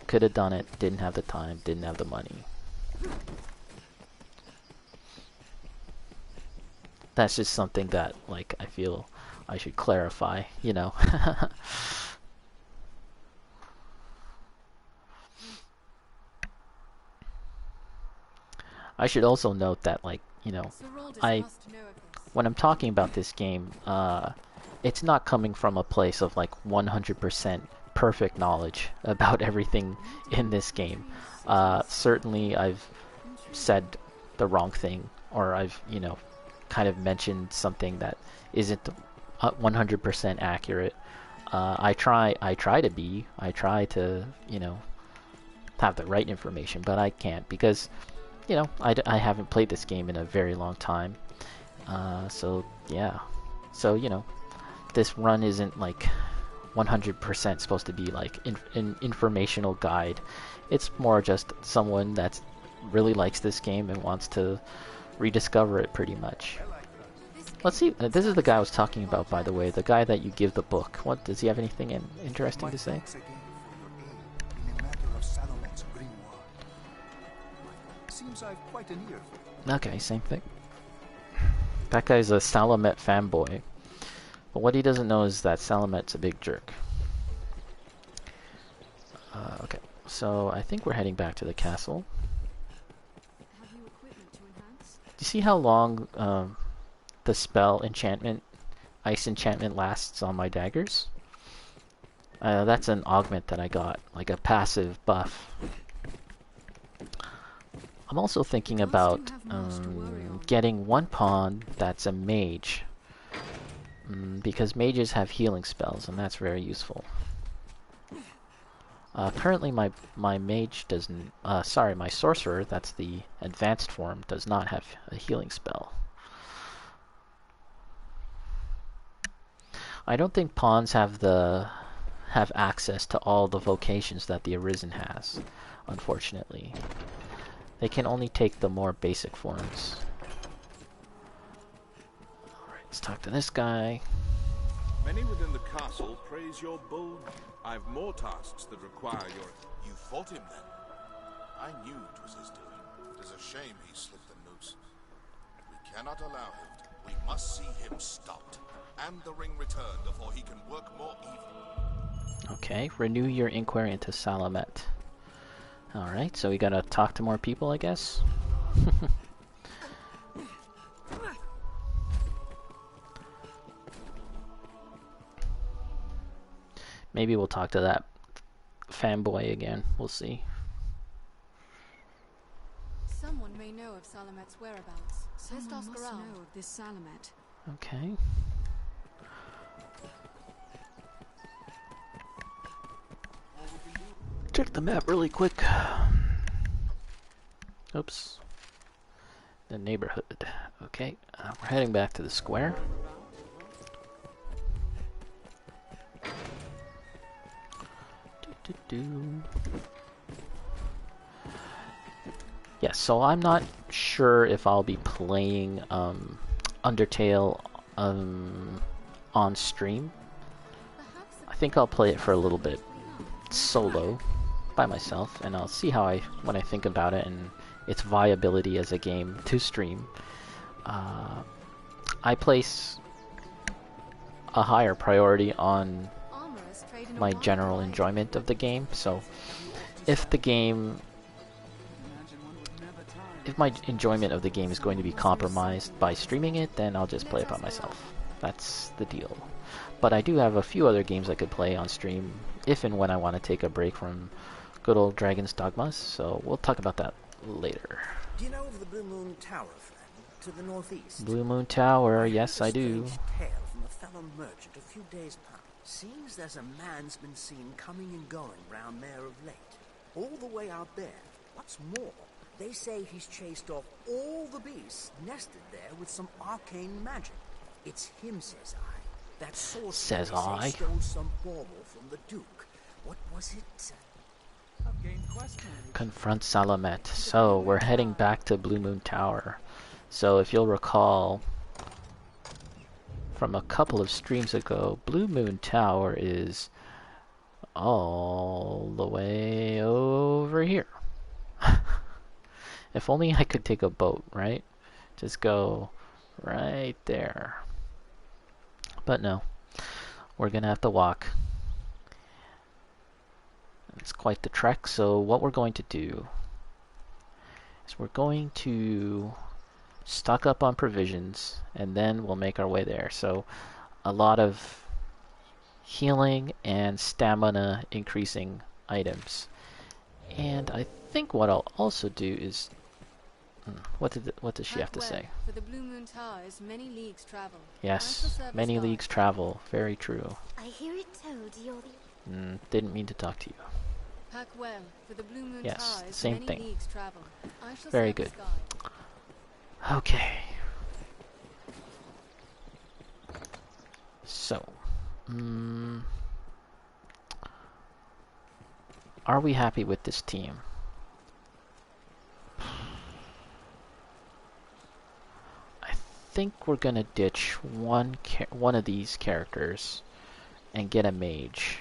Could have done it, didn't have the time, didn't have the money. That's just something that, like, I feel I should clarify, you know. I should also note that, like, you know, when I'm talking about this game, it's not coming from a place of, like, 100% perfect knowledge about everything in this game. Certainly I've said the wrong thing, or I've, you know, kind of mentioned something that isn't 100% accurate. I try to, you know, have the right information, but I can't because, you know, I haven't played this game in a very long time. So, yeah. So, you know, this run isn't, like, 100% supposed to be, like, an informational guide. It's more just someone that really likes this game and wants to rediscover it, pretty much. Let's see. This is the guy I was talking about, by the way. The guy that you give the book. What, does he have anything interesting to say? Okay, same thing. That guy's a Salomet fanboy. But what he doesn't know is that Salomet's a big jerk. Okay, so I think we're heading back to the castle. Do you see how long the spell enchantment, ice enchantment, lasts on my daggers? That's an augment that I got, like a passive buff. I'm also thinking about getting one pawn that's a mage, because mages have healing spells, and that's very useful. Currently my mage doesn't, sorry, my sorcerer, that's the advanced form, does not have a healing spell. I don't think pawns have access to all the vocations that the Arisen has, unfortunately. They can only take the more basic forms. Alright, let's talk to this guy. Many within the castle praise your bold. I've more tasks that require your... You fought him then? I knew it was his doing. It is a shame he slipped the noose. We cannot allow him. We must see him stopped, and the ring returned before he can work more evil. Okay, renew your inquiry into Salomet. Alright, so we gotta talk to more people, I guess? Maybe we'll talk to that fanboy again. We'll see. Someone may know of Salomet's whereabouts. Let's ask around. Know of this Salomet. Okay. Check the map really quick. Oops. The neighborhood. Okay, we're heading back to the square. Yes, so I'm not sure if I'll be playing Undertale on stream. I think I'll play it for a little bit solo by myself, and I'll see how when I think about it and its viability as a game to stream. I place a higher priority on my general enjoyment of the game, so if my enjoyment of the game is going to be compromised by streaming it, then I'll just play it by myself. That's the deal. But I do have a few other games I could play on stream if and when I want to take a break from good old Dragon's Dogma, so we'll talk about that later. Do you know of the Bluemoon Tower, friend, to the northeast? Bluemoon Tower, yes I do. Tale from a fellow merchant a few days past. Seems there's a man's been seen coming and going round there of late. All the way out there. What's more, they say he's chased off all the beasts nested there with some arcane magic. It's him, says I. That sorcerer stole some bauble from the Duke. What was it? Confront Salomet. So, we're heading back to Bluemoon Tower. So if you'll recall from a couple of streams ago, Bluemoon Tower is all the way over here. If only I could take a boat, right? Just go right there. But no, we're gonna have to walk. It's quite the trek, so what we're going to do is we're going to stock up on provisions, and then we'll make our way there. So a lot of healing and stamina increasing items. And I think what I'll also do is what does she have to say? For the Bluemoon Tower is many leagues travel. Yes, many leagues travel. Very true. I hear it told you're the... Didn't mean to talk to you. Pack well, for the Bluemoon Yes, Tower is same many thing. leagues travel. I shall Very serve good. as guide. Okay. So, are we happy with this team? I think we're gonna ditch one of these characters and get a mage.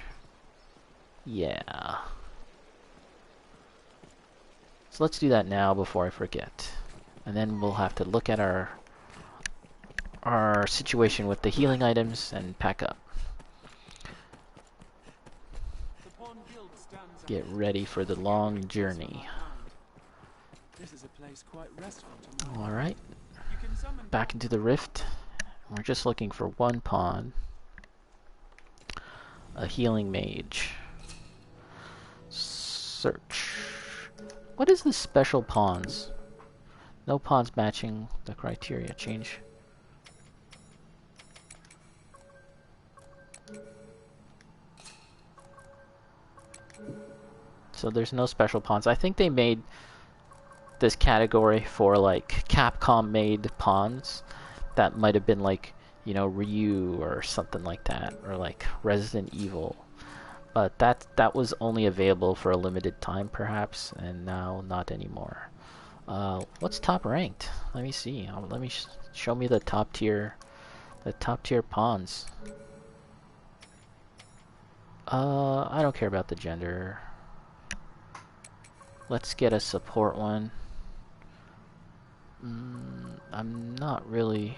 Yeah. So let's do that now before I forget. And then we'll have to look at our situation with the healing items and pack up. Get ready for the long journey. Alright. Back into the rift. We're just looking for one pawn. A healing mage. Search. What is the special pawns? No pawns matching the criteria. Change. So there's no special pawns. I think they made this category for like Capcom made pawns that might have been like, you know, Ryu or something like that, or like Resident Evil. But that was only available for a limited time perhaps, and now not anymore. What's top ranked? Let me see. Let me show me the top tier pawns. I don't care about the gender. Let's get a support one. I'm not really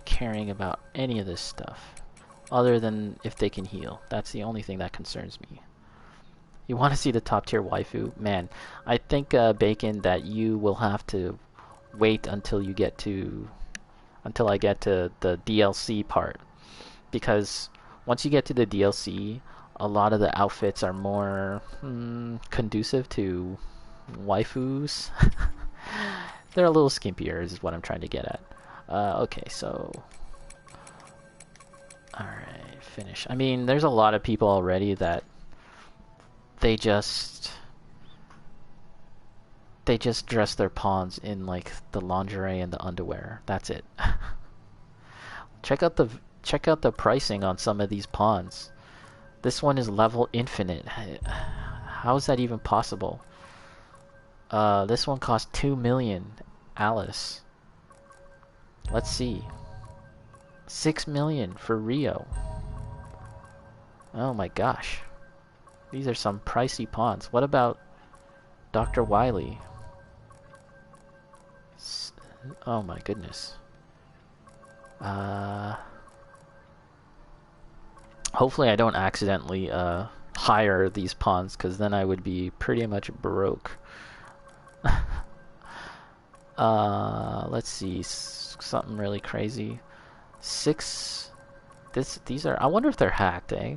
caring about any of this stuff, other than if they can heal. That's the only thing that concerns me. You want to see the top tier waifu? Man, I think Bacon, that you will have to wait until I get to the DLC part, because once you get to the DLC, a lot of the outfits are more conducive to waifus. They're a little skimpier is what I'm trying to get at. Okay, so alright, finish. I mean, there's a lot of people already that they just dress their pawns in like the lingerie and the underwear. That's it. Check out the pricing on some of these pawns. This one is level infinite. How is that even possible? This one costs 2 million. Alice. Let's see. 6 million for Rio. Oh my gosh. These are some pricey pawns. What about Dr. Wily? Oh my goodness. Hopefully I don't accidentally hire these pawns, because then I would be pretty much broke. Let's see, something really crazy. These are, I wonder if they're hacked, eh?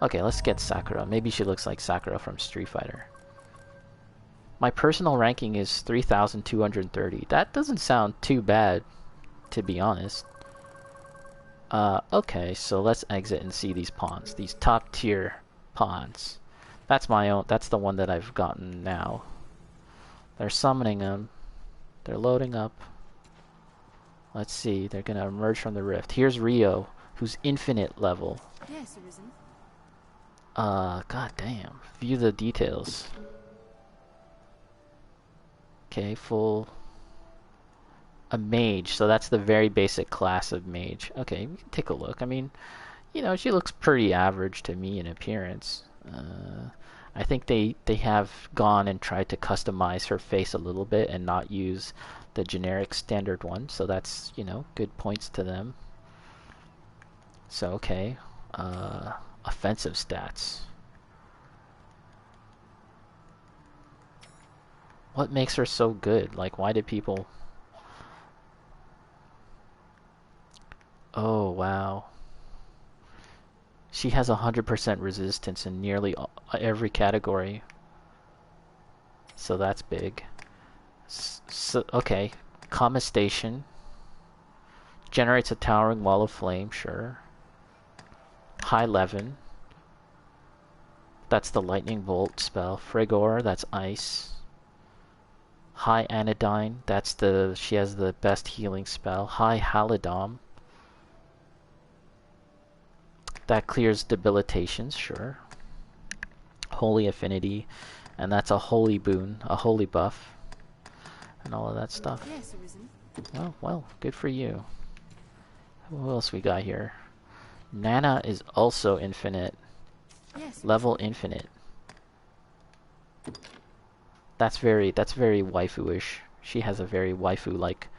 Okay, let's get Sakura. Maybe she looks like Sakura from Street Fighter. My personal ranking is 3,230. That doesn't sound too bad, to be honest. Okay, so let's exit and see these pawns. These top tier pawns. That's my own. That's the one that I've gotten now. They're summoning them. They're loading up. Let's see. They're gonna emerge from the rift. Here's Rio, who's infinite level. Yes, Arisen. God damn. View the details. Okay, full... A mage, so that's the very basic class of mage. Okay, we can take a look. I mean, you know, she looks pretty average to me in appearance. I think they have gone and tried to customize her face a little bit and not use the generic standard one, so that's, you know, good points to them. So, okay. Offensive stats. What makes her so good? Like, why did people... Oh, wow. She has 100% resistance in nearly every category. So that's big. So, okay. Commestation. Generates a towering wall of flame, sure. High Levin. That's the lightning bolt spell. Frigor, that's ice. High Anodyne, that's the... She has the best healing spell. High Halidom. That clears debilitations, sure. Holy Affinity, and that's a holy boon, a holy buff, and all of that stuff. Yes, Arisen. Well, good for you. Who else we got here? Nana is also infinite. Yes. Level infinite. That's very waifu-ish. She has a very waifu-like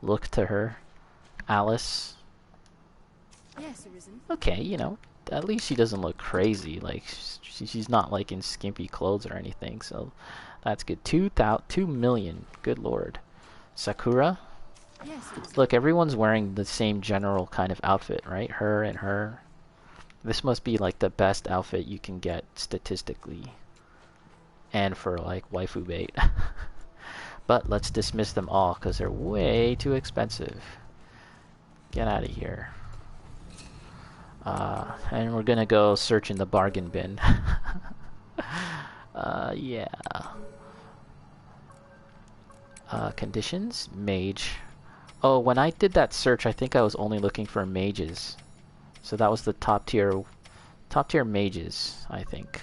look to her. Alice. Yes, Arisen. Okay, you know, at least she doesn't look crazy. Like, she's not like in skimpy clothes or anything, so that's good. 2 million, good lord. Sakura? Yes, Arisen. Look, everyone's wearing the same general kind of outfit, right? Her and her. This must be like the best outfit you can get statistically. And for like waifu bait. But let's dismiss them all because they're way too expensive. Get out of here. And we're gonna go search in the bargain bin. Yeah. Conditions? Mage. Oh, when I did that search, I think I was only looking for mages. So that was the top tier mages, I think.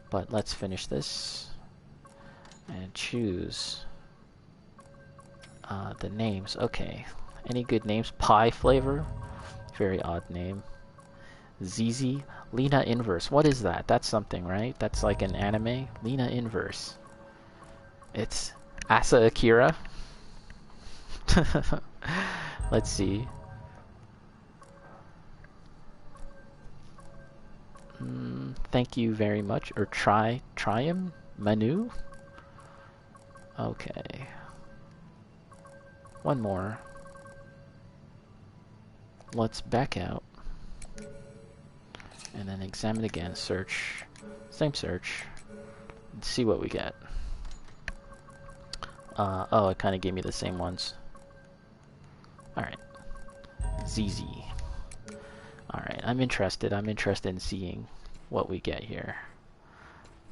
But let's finish this. And choose the names. Okay. Any good names? Pie Flavor? Very odd name. ZZ. Lena Inverse. What is that? That's something, right? That's like an anime? Lena Inverse. It's Asa Akira. Let's see. Thank you very much. Or Trium? Manu? Okay. One more. Let's back out. And then examine again. Search. Same search. Let's see what we get. Oh, it kind of gave me the same ones. Alright. ZZ. Alright, I'm interested. I'm interested in seeing what we get here.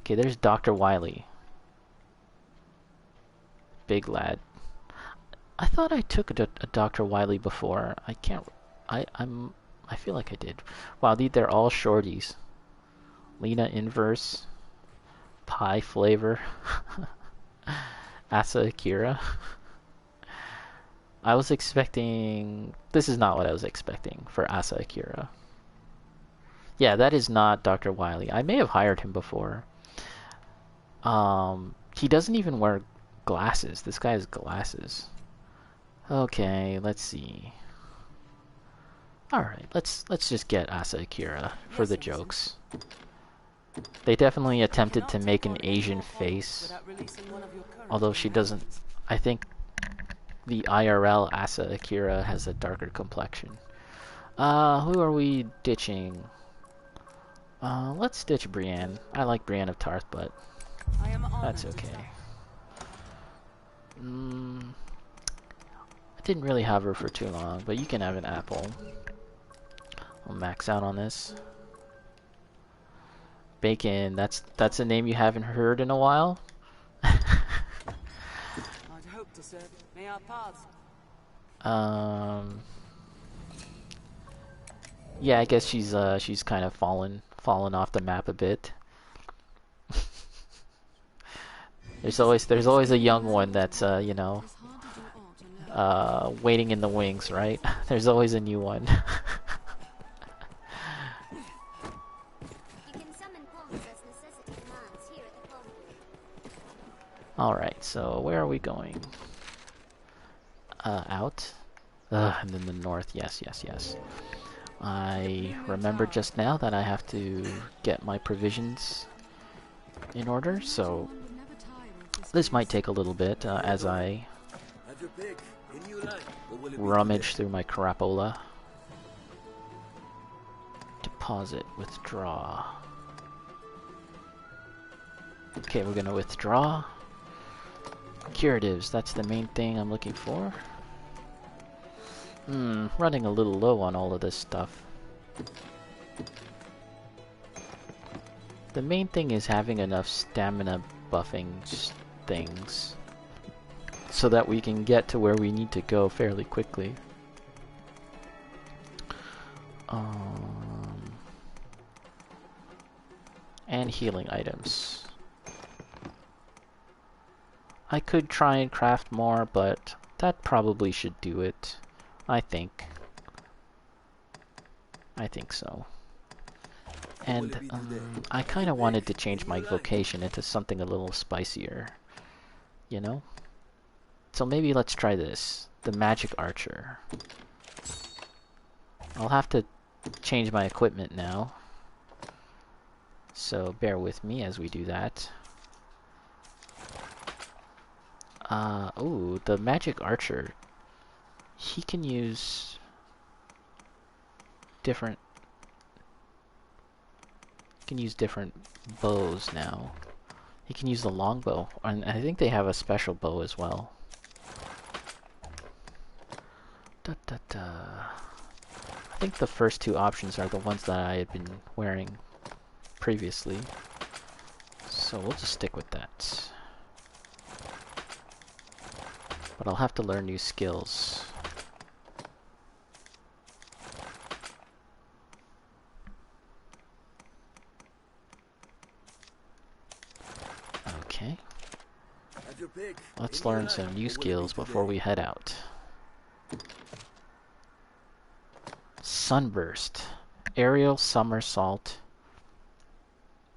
Okay, there's Dr. Wily. Big lad. I thought I took a Dr. Wily before. I can't... I feel like I did. Wow, they're all shorties. Lena Inverse. Pie Flavor. Asa Akira. I was expecting... This is not what I was expecting for Asa Akira. Yeah, that is not Dr. Wily. I may have hired him before. He doesn't even wear glasses. This guy has glasses. Okay, let's see. Alright, let's just get Asa Akira for the jokes. They definitely attempted to make an Asian face. Although she doesn't... I think the IRL Asa Akira has a darker complexion. Who are we ditching? Let's ditch Brienne. I like Brienne of Tarth, but that's okay. I didn't really have her for too long, but you can have an apple. I'll max out on this. Bacon, that's a name you haven't heard in a while? I'd hope to, sir. May our paths... Yeah, I guess she's kind of fallen off the map a bit. There's always a young one that's you know, waiting in the wings, right? There's always a new one. Alright, so where are we going? Out? And then the north, yes. I remember just now that I have to get my provisions in order, so this might take a little bit as I rummage through my crapola. Deposit, withdraw. Okay, we're gonna withdraw. Curatives, that's the main thing I'm looking for. Running a little low on all of this stuff. The main thing is having enough stamina buffing things so that we can get to where we need to go fairly quickly. And healing items. I could try and craft more, but that probably should do it. I think so. And I kind of wanted to change my vocation into something a little spicier, you know? So maybe let's try this. The Magic Archer. I'll have to change my equipment now. So bear with me as we do that. Ooh, the Magic Archer. He can use different bows now. He can use the longbow, and I think they have a special bow as well. I think the first two options are the ones that I had been wearing previously, so we'll just stick with that. But I'll have to learn new skills. Okay. Let's learn some new skills before we head out. Sunburst. Aerial somersault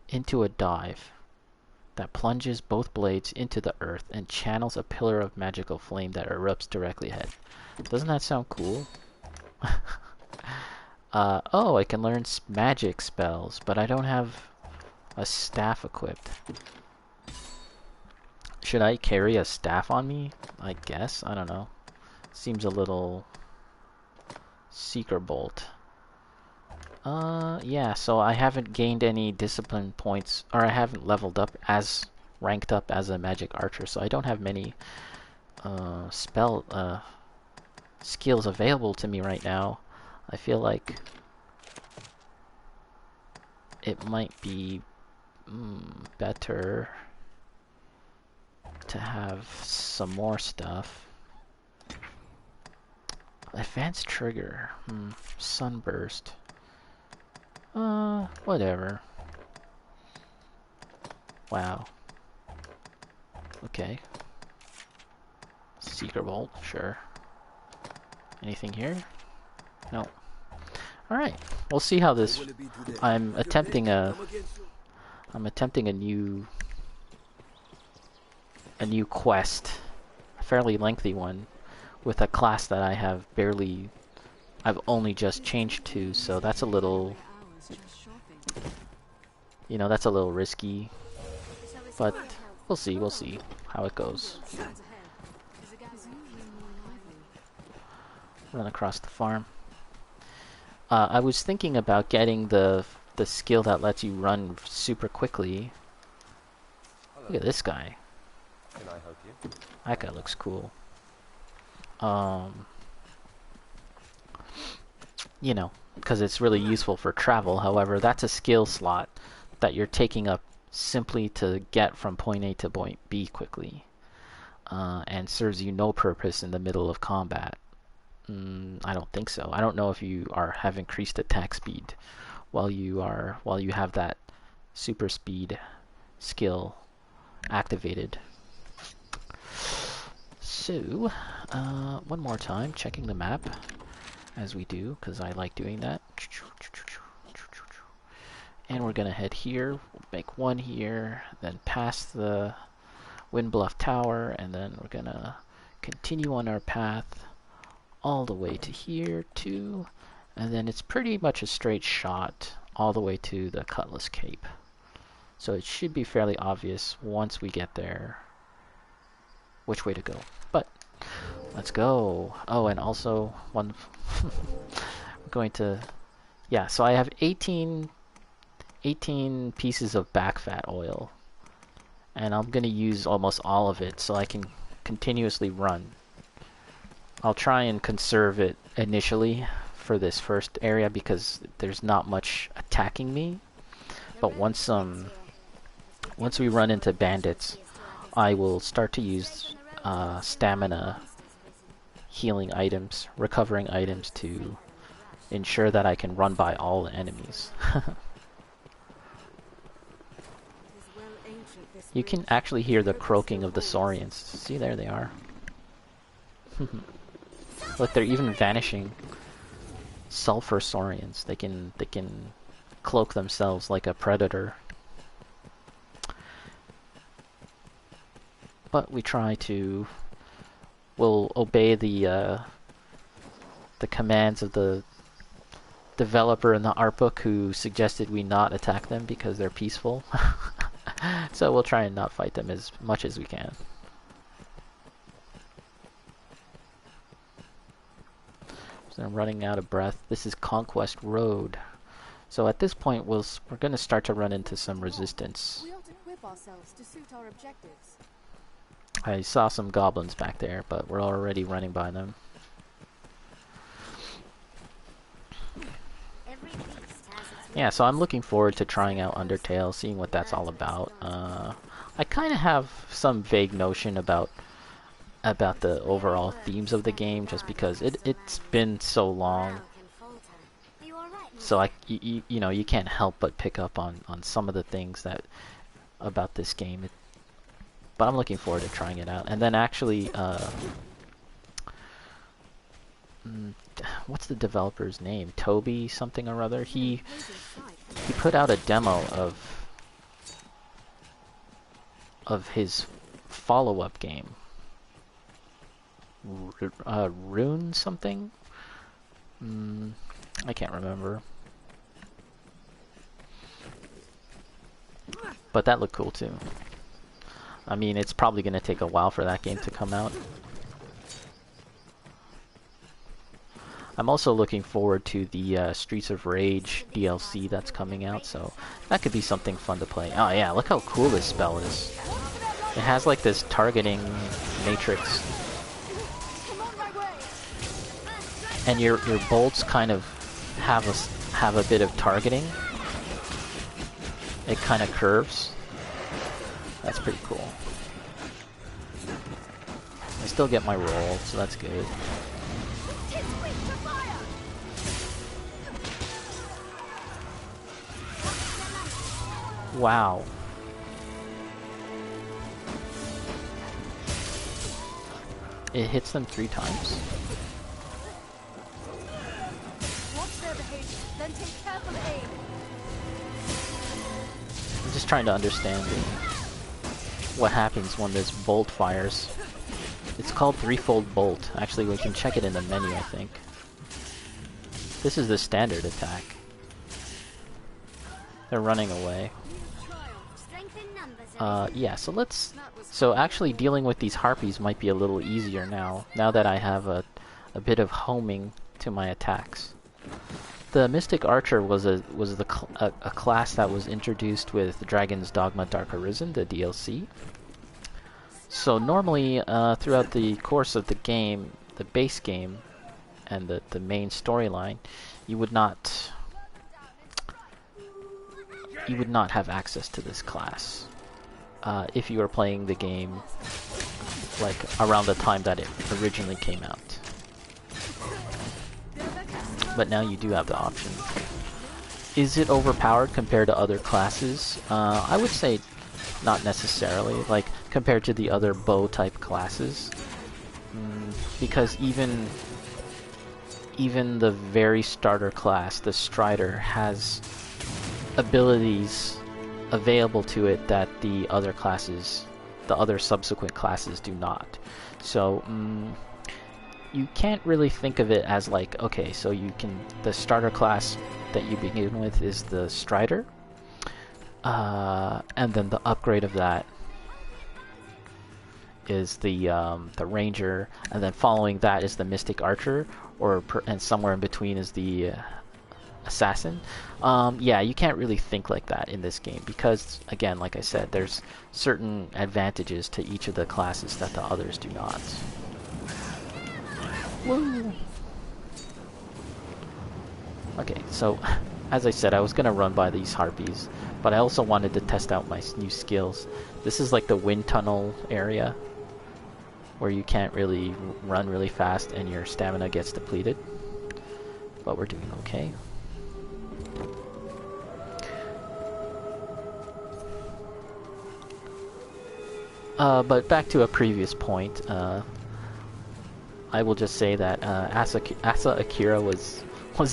into a dive that plunges both blades into the earth and channels a pillar of magical flame that erupts directly ahead. Doesn't that sound cool? Oh, I can learn magic spells, but I don't have a staff equipped. Should I carry a staff on me? I guess. I don't know. Seems a little seeker bolt. Yeah, so I haven't gained any discipline points, or I haven't leveled up as ranked up as a magic archer, so I don't have many skills available to me right now. I feel like it might be better to have some more stuff. Advanced trigger. Sunburst. Whatever. Wow. Okay. Seeker bolt, sure. Anything here? No. Alright, we'll see how this... I'm attempting a new quest. A fairly lengthy one. With a class that I have I've only just changed to, so that's a little... You know, that's a little risky. But we'll see how it goes. Run across the farm. I was thinking about getting the skill that lets you run super quickly. Look at this guy. Can I help you? That guy looks cool. You know, because it's really useful for travel. However, that's a skill slot that you're taking up simply to get from point A to point B quickly, and serves you no purpose in the middle of combat. I don't think so. I don't know if you have increased attack speed while you have that super speed skill activated. So, one more time, checking the map, as we do, because I like doing that. And we're gonna head here, we'll make one here, then past the Bluff Tower, and then we're gonna continue on our path all the way to here, too, and then it's pretty much a straight shot all the way to the Cutlass Cape. So it should be fairly obvious once we get there which way to go. But let's go. Oh, and also one we're going to, yeah, so I have 18 pieces of back fat oil, and I'm going to use almost all of it so I can continuously run. I'll try and conserve it initially for this first area because there's not much attacking me, but once we run into bandits, I will start to use stamina healing items, recovering items to ensure that I can run by all the enemies. You can actually hear the croaking of the saurians. See, there they are. Look, they're even vanishing. Sulfur saurians. They can cloak themselves like a predator. But we try to... we'll obey the commands of the developer in the art book who suggested we not attack them because they're peaceful. So we'll try and not fight them as much as we can. So I'm running out of breath. This is Conquest Road. So at this point we're going to start to run into some resistance. We ought to equip ourselves to suit our objectives. I saw some goblins back there, but we're already running by them. Yeah, so I'm looking forward to trying out Undertale, seeing what that's all about. I kind of have some vague notion about the overall themes of the game, just because it's been so long. So you know, you can't help but pick up on some of the things that about this game. But I'm looking forward to trying it out. And then actually, what's the developer's name? Toby something or other. He put out a demo of his follow-up game. Rune something? I can't remember. But that looked cool too. I mean, it's probably going to take a while for that game to come out. I'm also looking forward to the Streets of Rage DLC that's coming out, so that could be something fun to play. Oh yeah, look how cool this spell is. It has like this targeting matrix. And your bolts kind of have a bit of targeting. It kind of curves. That's pretty cool. I still get my roll, so that's good. Wow. It hits them 3 times. Watch their behavior, then take careful aim. I'm just trying to understand what happens when this bolt fires. It's called threefold bolt. Actually, we can check it in the menu, I think. This is the standard attack. They're running away. Yeah, so actually dealing with these harpies might be a little easier now that I have a bit of homing to my attacks. The Mystic Archer was a class that was introduced with Dragon's Dogma Dark Arisen, the DLC. So normally, throughout the course of the game, the base game, and the main storyline, you would not have access to this class if you were playing the game like around the time that it originally came out. But now you do have the option. Is it overpowered compared to other classes? I would say not necessarily. Like compared to the other bow type classes, because even the very starter class, the Strider, has abilities available to it that the other classes, the other subsequent classes, do not. So you can't really think of it as like, okay, so the starter class that you begin with is the Strider, and then the upgrade of that is the Ranger, and then following that is the Mystic Archer, and somewhere in between is the Assassin. Yeah, you can't really think like that in this game because, again, like I said, there's certain advantages to each of the classes that the others do not. Woo! Okay, so as I said, I was gonna run by these harpies, but I also wanted to test out my new skills. This is like the wind tunnel area, where you can't really run really fast and your stamina gets depleted. But we're doing okay. But back to a previous point, I will just say that Asa Akira was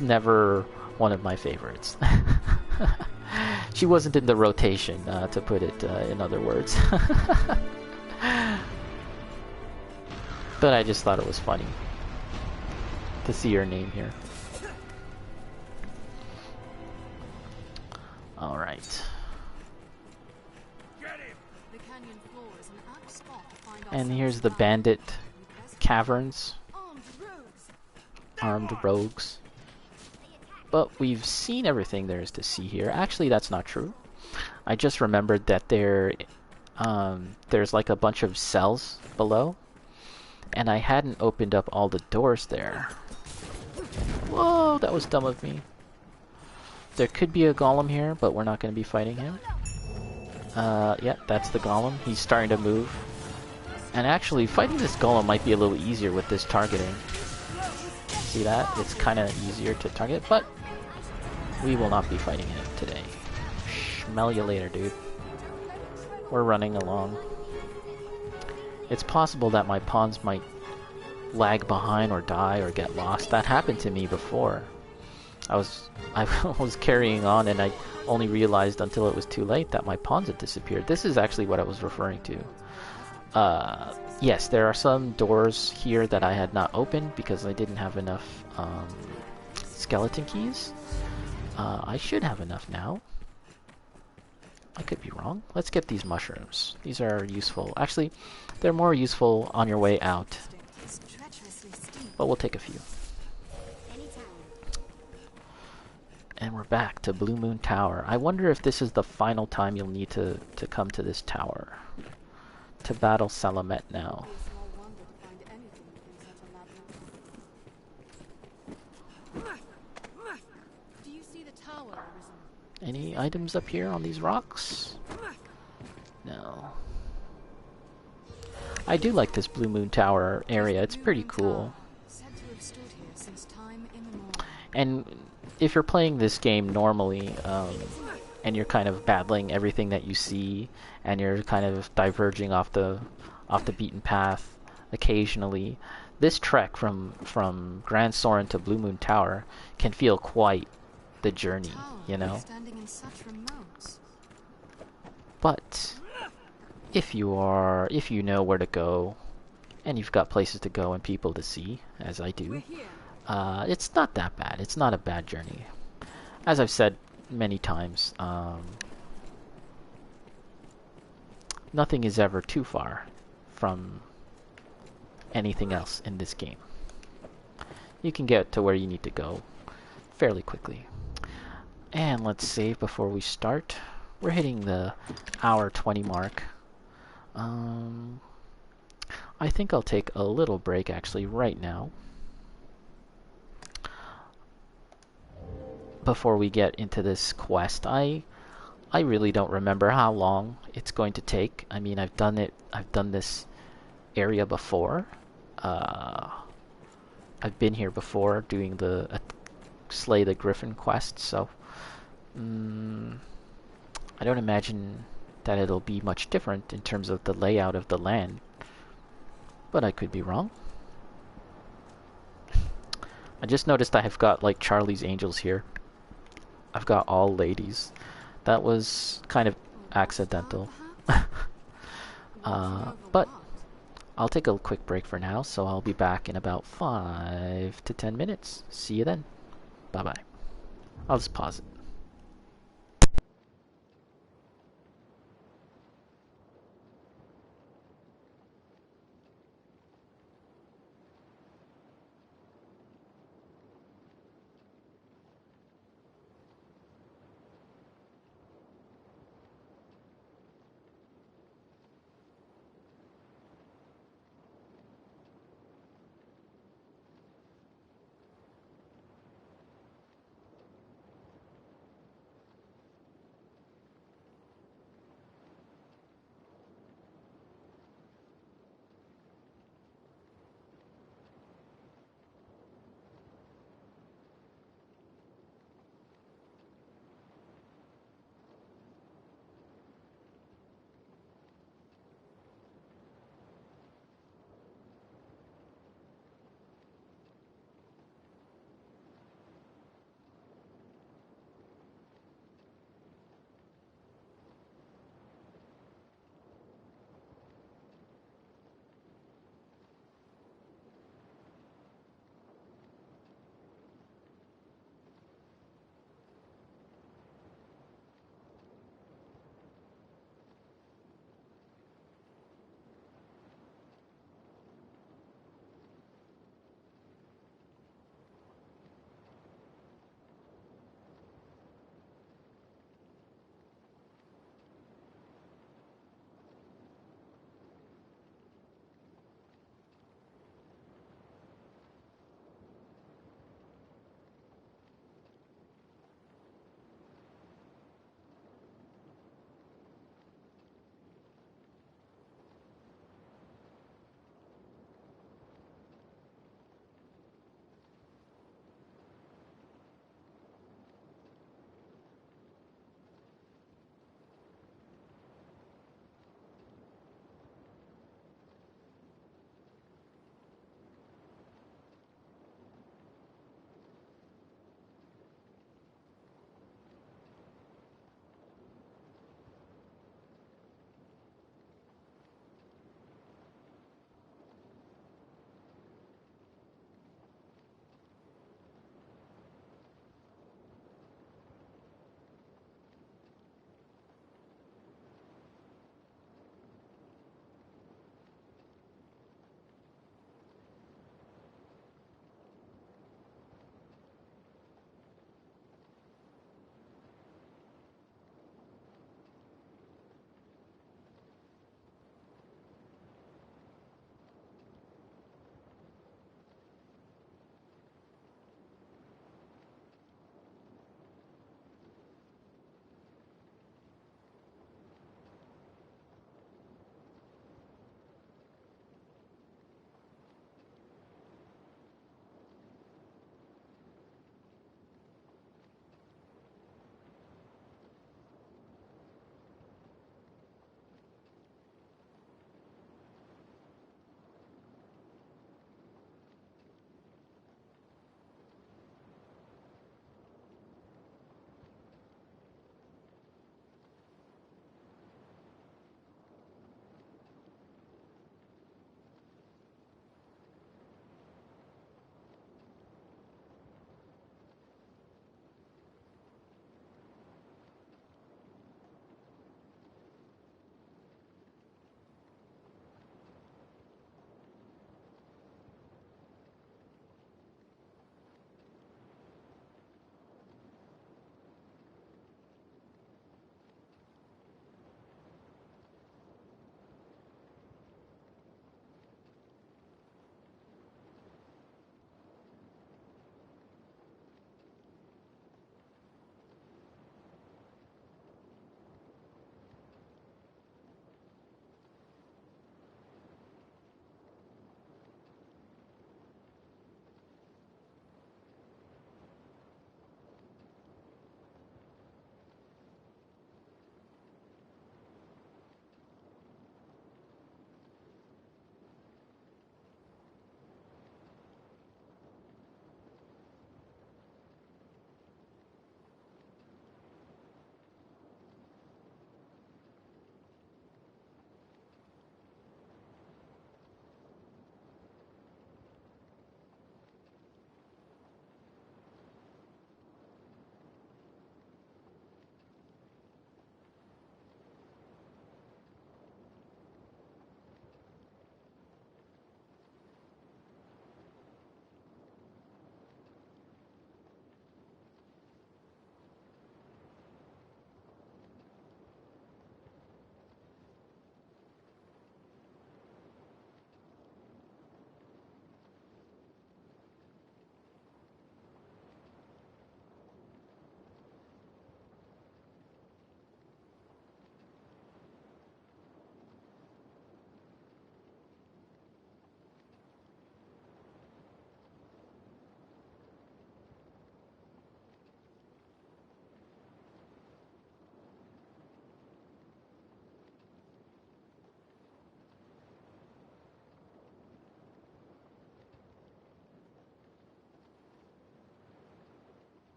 never one of my favorites. She wasn't in the rotation, to put it in other words. But I just thought it was funny to see her name here. Alright. And here's the Bandit Caverns. Armed rogues. But we've seen everything there is to see here. Actually, that's not true. I just remembered that there's like a bunch of cells below. And I hadn't opened up all the doors there. Whoa, that was dumb of me. There could be a golem here, but we're not going to be fighting him. Yeah, that's the golem. He's starting to move. And actually, fighting this golem might be a little easier with this targeting. See that? It's kind of easier to target, but we will not be fighting him today. Smell you later, dude. We're running along. It's possible that my pawns might lag behind or die or get lost. That happened to me before. I was carrying on and I only realized until it was too late that my pawns had disappeared. This is actually what I was referring to. Yes, there are some doors here that I had not opened because I didn't have enough skeleton keys. I should have enough now. I could be wrong. Let's get these mushrooms. These are useful. Actually, they're more useful on your way out. But we'll take a few. And we're back to Bluemoon Tower. I wonder if this is the final time you'll need to come to this tower. To battle Salomet now. Do you see the tower, Arisen? Any items up here on these rocks? No. I do like this Bluemoon Tower area. It's pretty cool. And if you're playing this game normally, and you're kind of battling everything that you see, and you're kind of diverging off the beaten path occasionally, this trek from Grand Soren to Bluemoon Tower can feel quite the journey, you know. But if you know where to go, and you've got places to go and people to see, as I do, it's not that bad. It's not a bad journey. As I've said many times, nothing is ever too far from anything else in this game. You can get to where you need to go fairly quickly. And let's save before we start. We're hitting the hour 20 mark. I think I'll take a little break actually right now before we get into this quest. I really don't remember how long it's going to take. I mean, I've done this area before. I've been here before doing the Slay the Griffin quest, so I don't imagine that it'll be much different in terms of the layout of the land. But I could be wrong. I just noticed I've got like Charlie's Angels here. I've got all ladies. That was kind of accidental. But I'll take a quick break for now, so I'll be back in about 5 to 10 minutes. See you then. Bye-bye. I'll just pause it.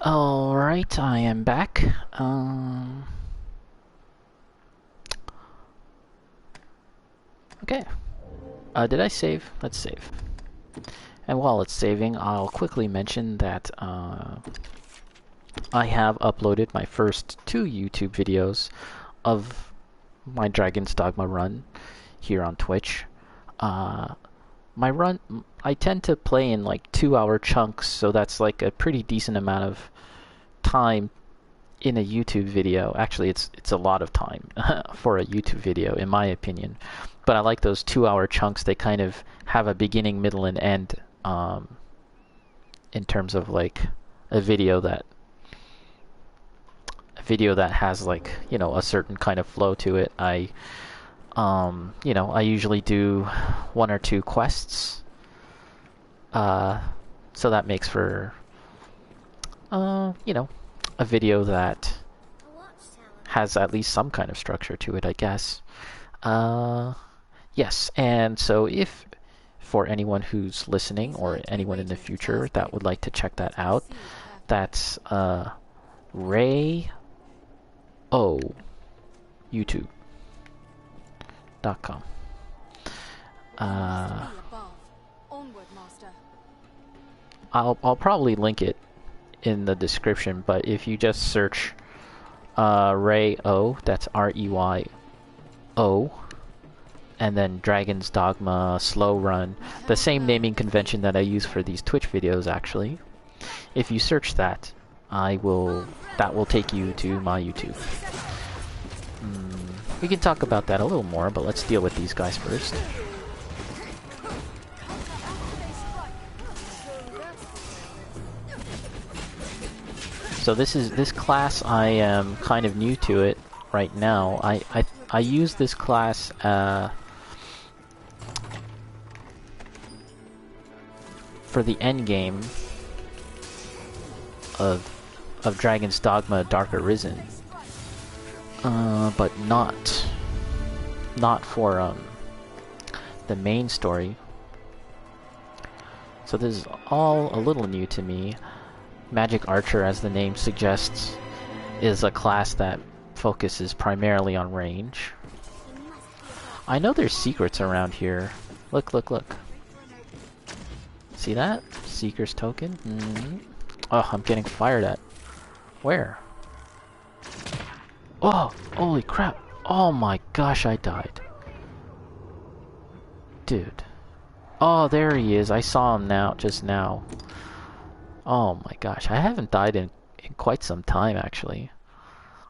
Alright, I am back. Okay. Did I save? Let's save. And while it's saving, I'll quickly mention that I have uploaded my first 2 YouTube videos of my Dragon's Dogma run here on Twitch. My run, I tend to play in like 2-hour chunks, so that's like a pretty decent amount of time in a YouTube video. Actually, it's a lot of time for a YouTube video, in my opinion. But I like those 2-hour chunks. They kind of have a beginning, middle, and end in terms of like a video that has like, you know, a certain kind of flow to it. You know, I usually do 1 or 2 quests, so that makes for, you know, a video that has at least some kind of structure to it, I guess. Yes, and so if for anyone who's listening or anyone in the future that would like to check that out, that's Ray O YouTube. .com. I'll probably link it in the description, but if you just search Ray O, that's REYO, and then Dragon's Dogma Slow Run, the same naming convention that I use for these Twitch videos actually. If you search that, that will take you to my YouTube. We can talk about that a little more, but let's deal with these guys first. So this class, I am kind of new to it right now. I use this class for the end game of Dragon's Dogma Dark Arisen. But not for the main story. So this is all a little new to me. Magic Archer, as the name suggests, is a class that focuses primarily on range. I know there's secrets around here. Look, look, look. See that? Seeker's token? Oh, I'm getting fired at. Where? Oh, holy crap. Oh my gosh, I died. Dude. Oh, there he is. I saw him just now. Oh my gosh, I haven't died in quite some time, actually.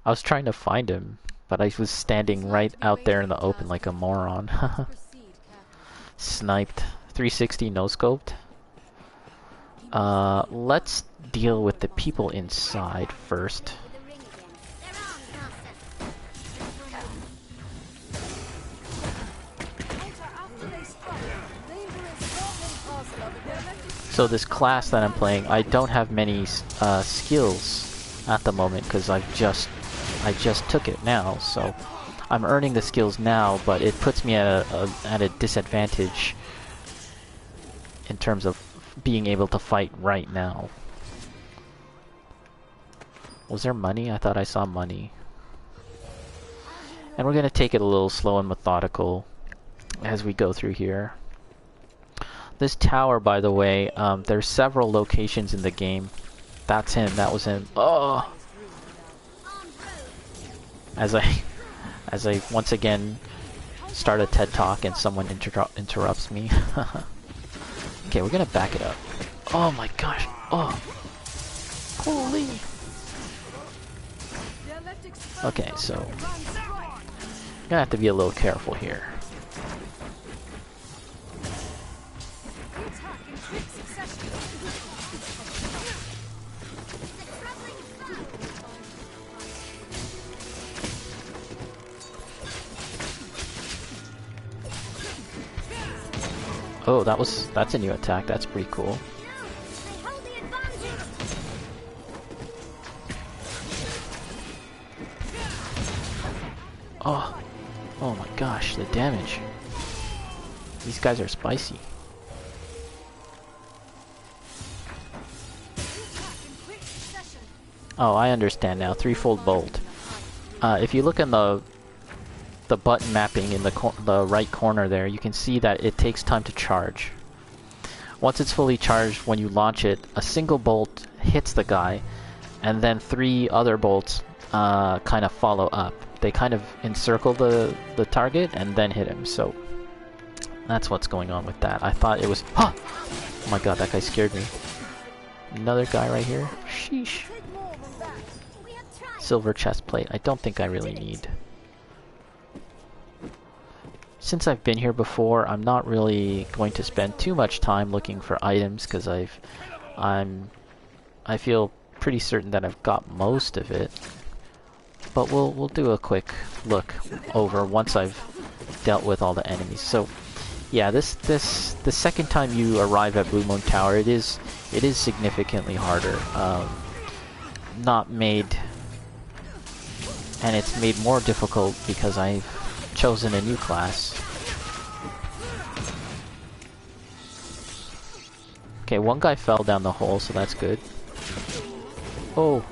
I was trying to find him, but I was standing right out there in the open like a moron. Sniped. 360 no-scoped. Let's deal with the people inside first. So this class that I'm playing, I don't have many skills at the moment because I just took it now. So I'm earning the skills now, but it puts me at a disadvantage in terms of being able to fight right now. Was there money? I thought I saw money. And we're gonna take it a little slow and methodical as we go through here. This tower, by the way, there's several locations in the game. That's him. That was him. Oh! As I once again start a TED Talk and someone interrupts me. Okay, we're gonna back it up. Oh my gosh! Oh! Holy! Okay, so I'm gonna have to be a little careful here. Oh, that's a new attack. That's pretty cool. Oh, oh my gosh, the damage. These guys are spicy. Oh, I understand now. Threefold bolt. If you look in the button mapping in the right corner there, you can see that it takes time to charge. Once it's fully charged, when you launch it, a single bolt hits the guy, and then 3 other bolts kind of follow up. They kind of encircle the target and then hit him. So that's what's going on with that. I thought it was... Oh my god, that guy scared me. Another guy right here. Sheesh. Silver chest plate. I don't think I really need. Since I've been here before, I'm not really going to spend too much time looking for items because I feel pretty certain that I've got most of it. But we'll do a quick look over once I've dealt with all the enemies. So yeah, the second time you arrive at Bluemoon Tower, it is significantly harder. Not made, and it's made more difficult because I've chosen a new class. Okay, one guy fell down the hole, so that's good. Oh.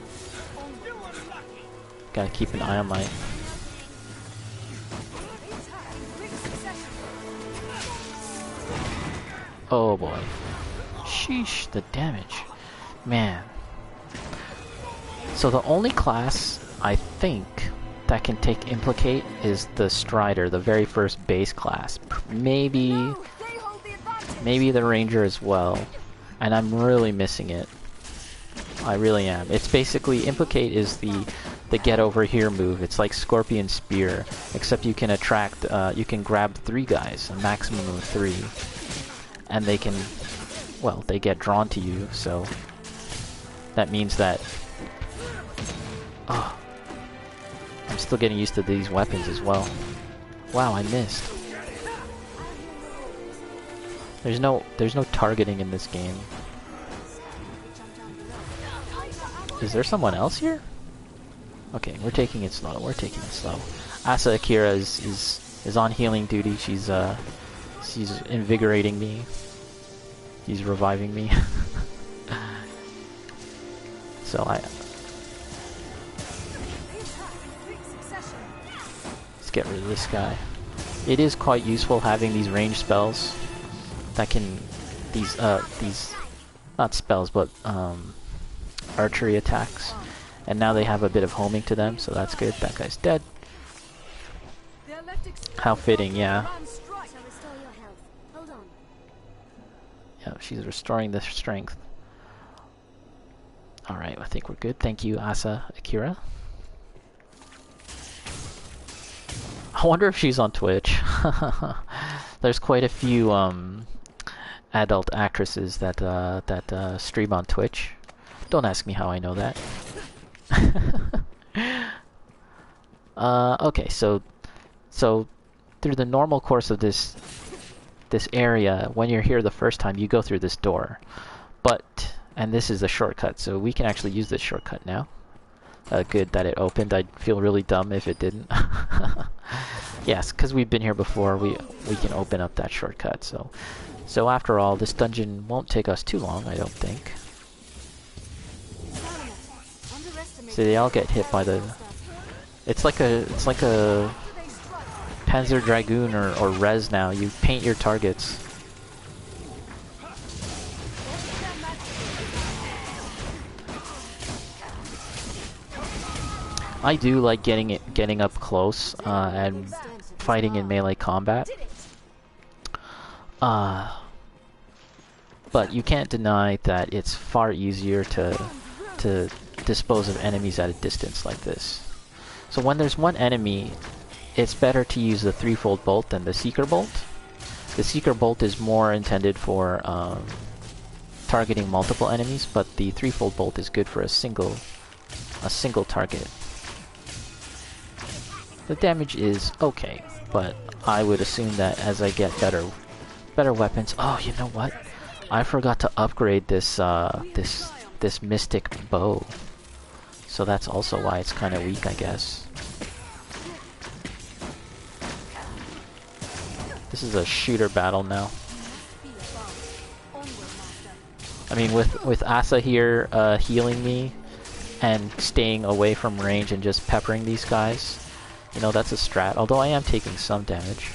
Gotta keep an eye on my... Oh boy. Sheesh, the damage. Man. So the only class, I think, that can take Implicate is the Strider, the very first base class. Maybe the Ranger as well. And I'm really missing it. I really am. It's basically, Implicate is the get over here move. It's like Scorpion Spear, except you can attract, you can grab 3 guys, a maximum of 3. And they can, well, they get drawn to you, so that means that... Oh, I'm still getting used to these weapons as well. Wow, I missed. There's no targeting in this game. Is there someone else here? Okay, we're taking it slow. We're taking it slow. Asa Akira is on healing duty. She's invigorating me. She's reviving me. So let's get rid of this guy. It is quite useful having these ranged spells that can these not spells but archery attacks. And now they have a bit of homing to them, so that's good. That guy's dead. How fitting, yeah. Yeah, she's restoring the strength. Alright, I think we're good. Thank you, Asa Akira. I wonder if she's on Twitch. There's quite a few adult actresses that stream on Twitch. Don't ask me how I know that. Okay, so through the normal course of this area, when you're here the first time, you go through this door. And this is a shortcut, so we can actually use this shortcut now. Good that it opened. I'd feel really dumb if it didn't. Yes, because we've been here before, we can open up that shortcut. So after all, this dungeon won't take us too long, I don't think. So they all get hit by the... It's like a Panzer Dragoon or Res now. You paint your targets. I do like getting up close and fighting in melee combat. But you can't deny that it's far easier to dispose of enemies at a distance like this. So when there's one enemy, it's better to use the threefold bolt than the seeker bolt. The seeker bolt is more intended for targeting multiple enemies, but the threefold bolt is good for a single target. The damage is okay, but I would assume that as I get better weapons. Oh, you know what? I forgot to upgrade this this mystic bow. So that's also why it's kind of weak, I guess. This is a shooter battle now. I mean, with Asa here healing me, and staying away from range and just peppering these guys. You know, that's a strat, although I am taking some damage.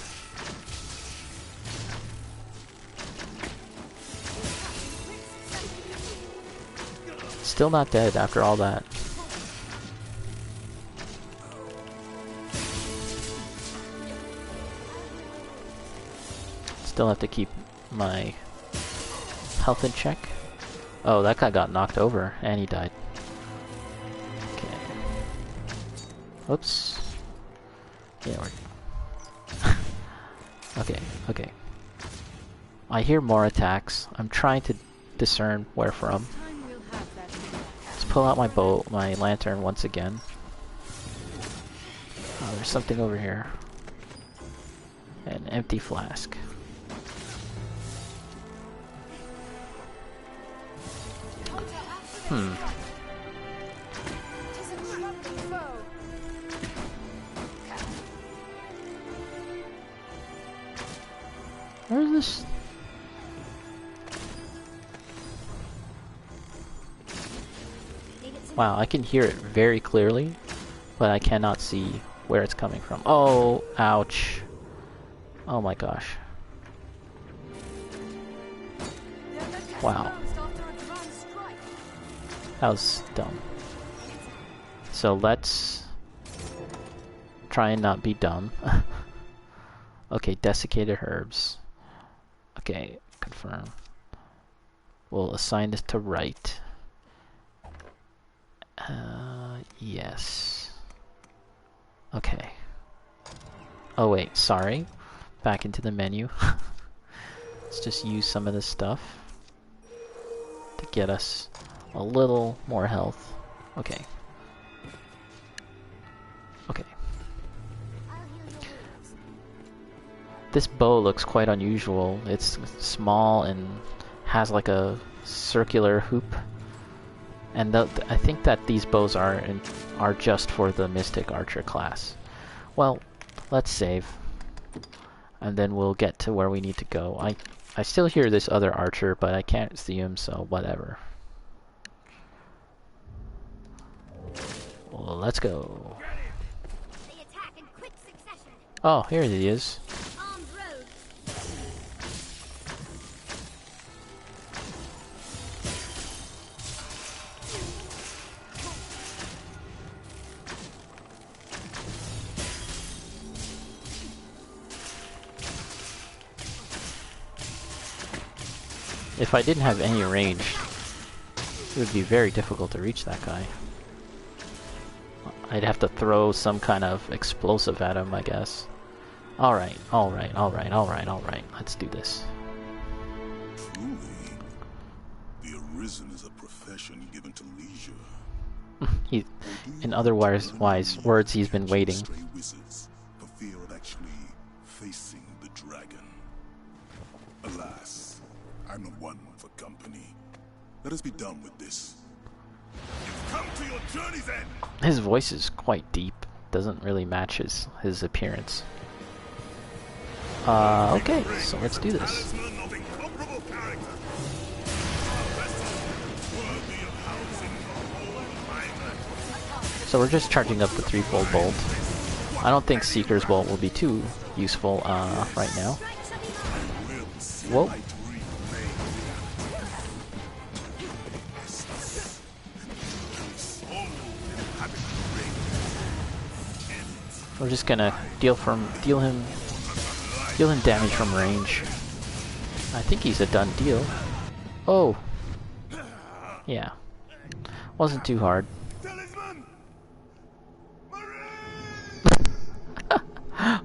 Still not dead after all that. Still have to keep my health in check. Oh, that guy got knocked over and he died. Okay. Oops. Yeah, we're... okay. I hear more attacks. I'm trying to discern where from. Let's pull out my bow, my lantern once again. Oh, there's something over here. An empty flask. Where is this? Wow, I can hear it very clearly, but I cannot see where it's coming from. Oh, ouch. Oh my gosh. Wow. That was dumb. So let's try and not be dumb. Okay, desiccated herbs. Okay, confirm. We'll assign this to right. Yes. Okay. Oh wait, sorry. Back into the menu. Let's just use some of this stuff to get us a little more health. Okay. Okay. This bow looks quite unusual. It's small and has like a circular hoop. And I think that these bows are just for the Mystic Archer class. Well, let's save. And then we'll get to where we need to go. I still hear this other archer, but I can't see him, so whatever. Well, let's go. Oh, here he is. If I didn't have any range, it would be very difficult to reach that guy. I'd have to throw some kind of explosive at him, I guess. Alright. Let's do this. Truly, the Arisen is a profession given to leisure. In other wise words, he's been waiting. For fear of actually facing the dragon. Alas, I'm not one for company. Let us be done with this. You've come to your journey's end. His voice is quite deep. Doesn't really match his appearance. Okay, so let's do this. So we're just charging up the threefold bolt. I don't think Seeker's Bolt will be too useful right now. Whoa. We're just gonna deal him damage from range. I think he's a done deal. Oh, yeah, wasn't too hard.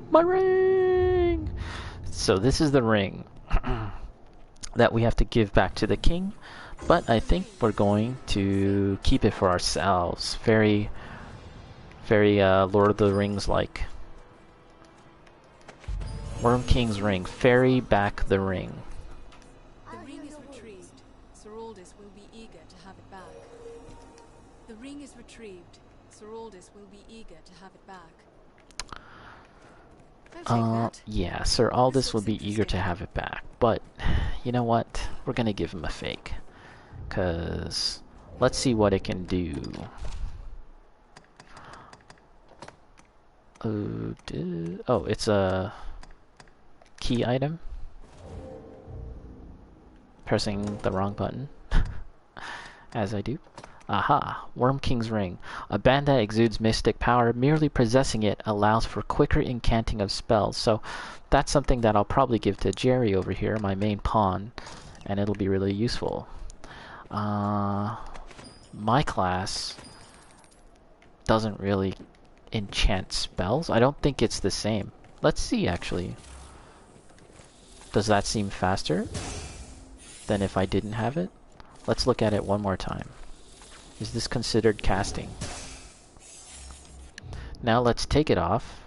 My ring! So this is the ring that we have to give back to the king, but I think we're going to keep it for ourselves. Very Lord of the Rings like. Worm King's ring. Ferry back the ring. The ring is retrieved. Sir Aldis will be eager to have it back. The ring is retrieved. Sir Aldis will be eager to have it back. Yeah, Sir Aldis will be eager to have it back. But, you know what? We're gonna give him a fake. 'Cause, let's see what it can do. Oh, it's a key item. Pressing the wrong button. As I do. Aha! Worm King's Ring. A band that exudes mystic power. Merely possessing it allows for quicker incanting of spells. So that's something that I'll probably give to Jerry over here, my main pawn. And it'll be really useful. My class doesn't really enchant spells. I don't think it's the same. Let's see, actually. Does that seem faster than if I didn't have it? Let's look at it one more time. Is this considered casting? Now let's take it off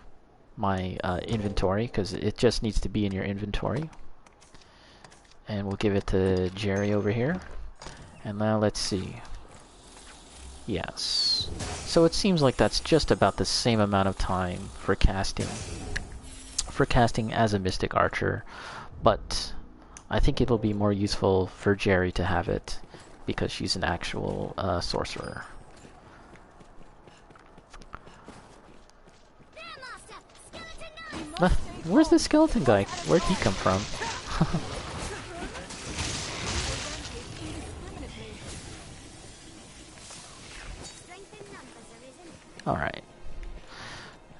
my inventory, because it just needs to be in your inventory. And we'll give it to Jerry over here. And now let's see. Yes. So it seems like that's just about the same amount of time for casting. For casting as a Mystic Archer. But I think it'll be more useful for Jerry to have it, because she's an actual sorcerer. Where's the skeleton guy? Where'd he come from? Alright.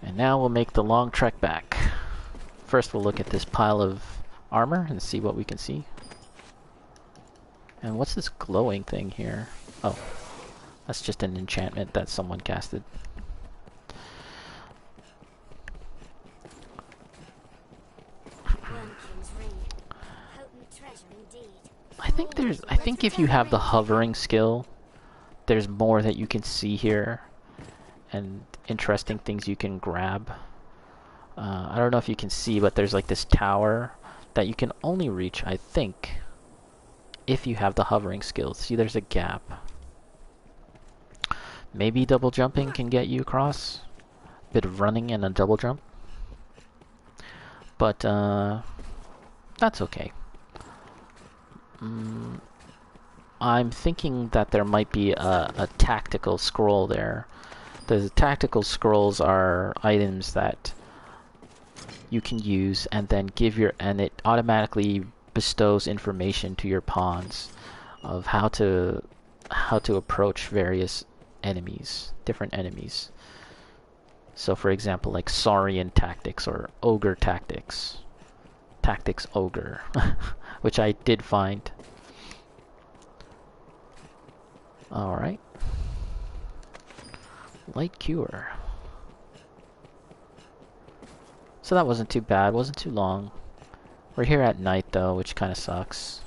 And now we'll make the long trek back. First we'll look at this pile of armor and see what we can see. And what's this glowing thing here? Oh, that's just an enchantment that someone casted. I think if you have the hovering skill, there's more that you can see here and interesting things you can grab. I don't know if you can see, but there's like this tower that you can only reach, I think, if you have the hovering skills. See, there's a gap. Maybe double jumping can get you across. A bit of running and a double jump. But, that's okay. I'm thinking that there might be a tactical scroll there. The tactical scrolls are items that you can use and then and it automatically bestows information to your pawns of how to approach various enemies, different enemies. So for example, like Saurian tactics or ogre tactics. Tactics ogre, which I did find. Alright. Light cure. So that wasn't too bad, wasn't too long. We're here at night though, which kind of sucks.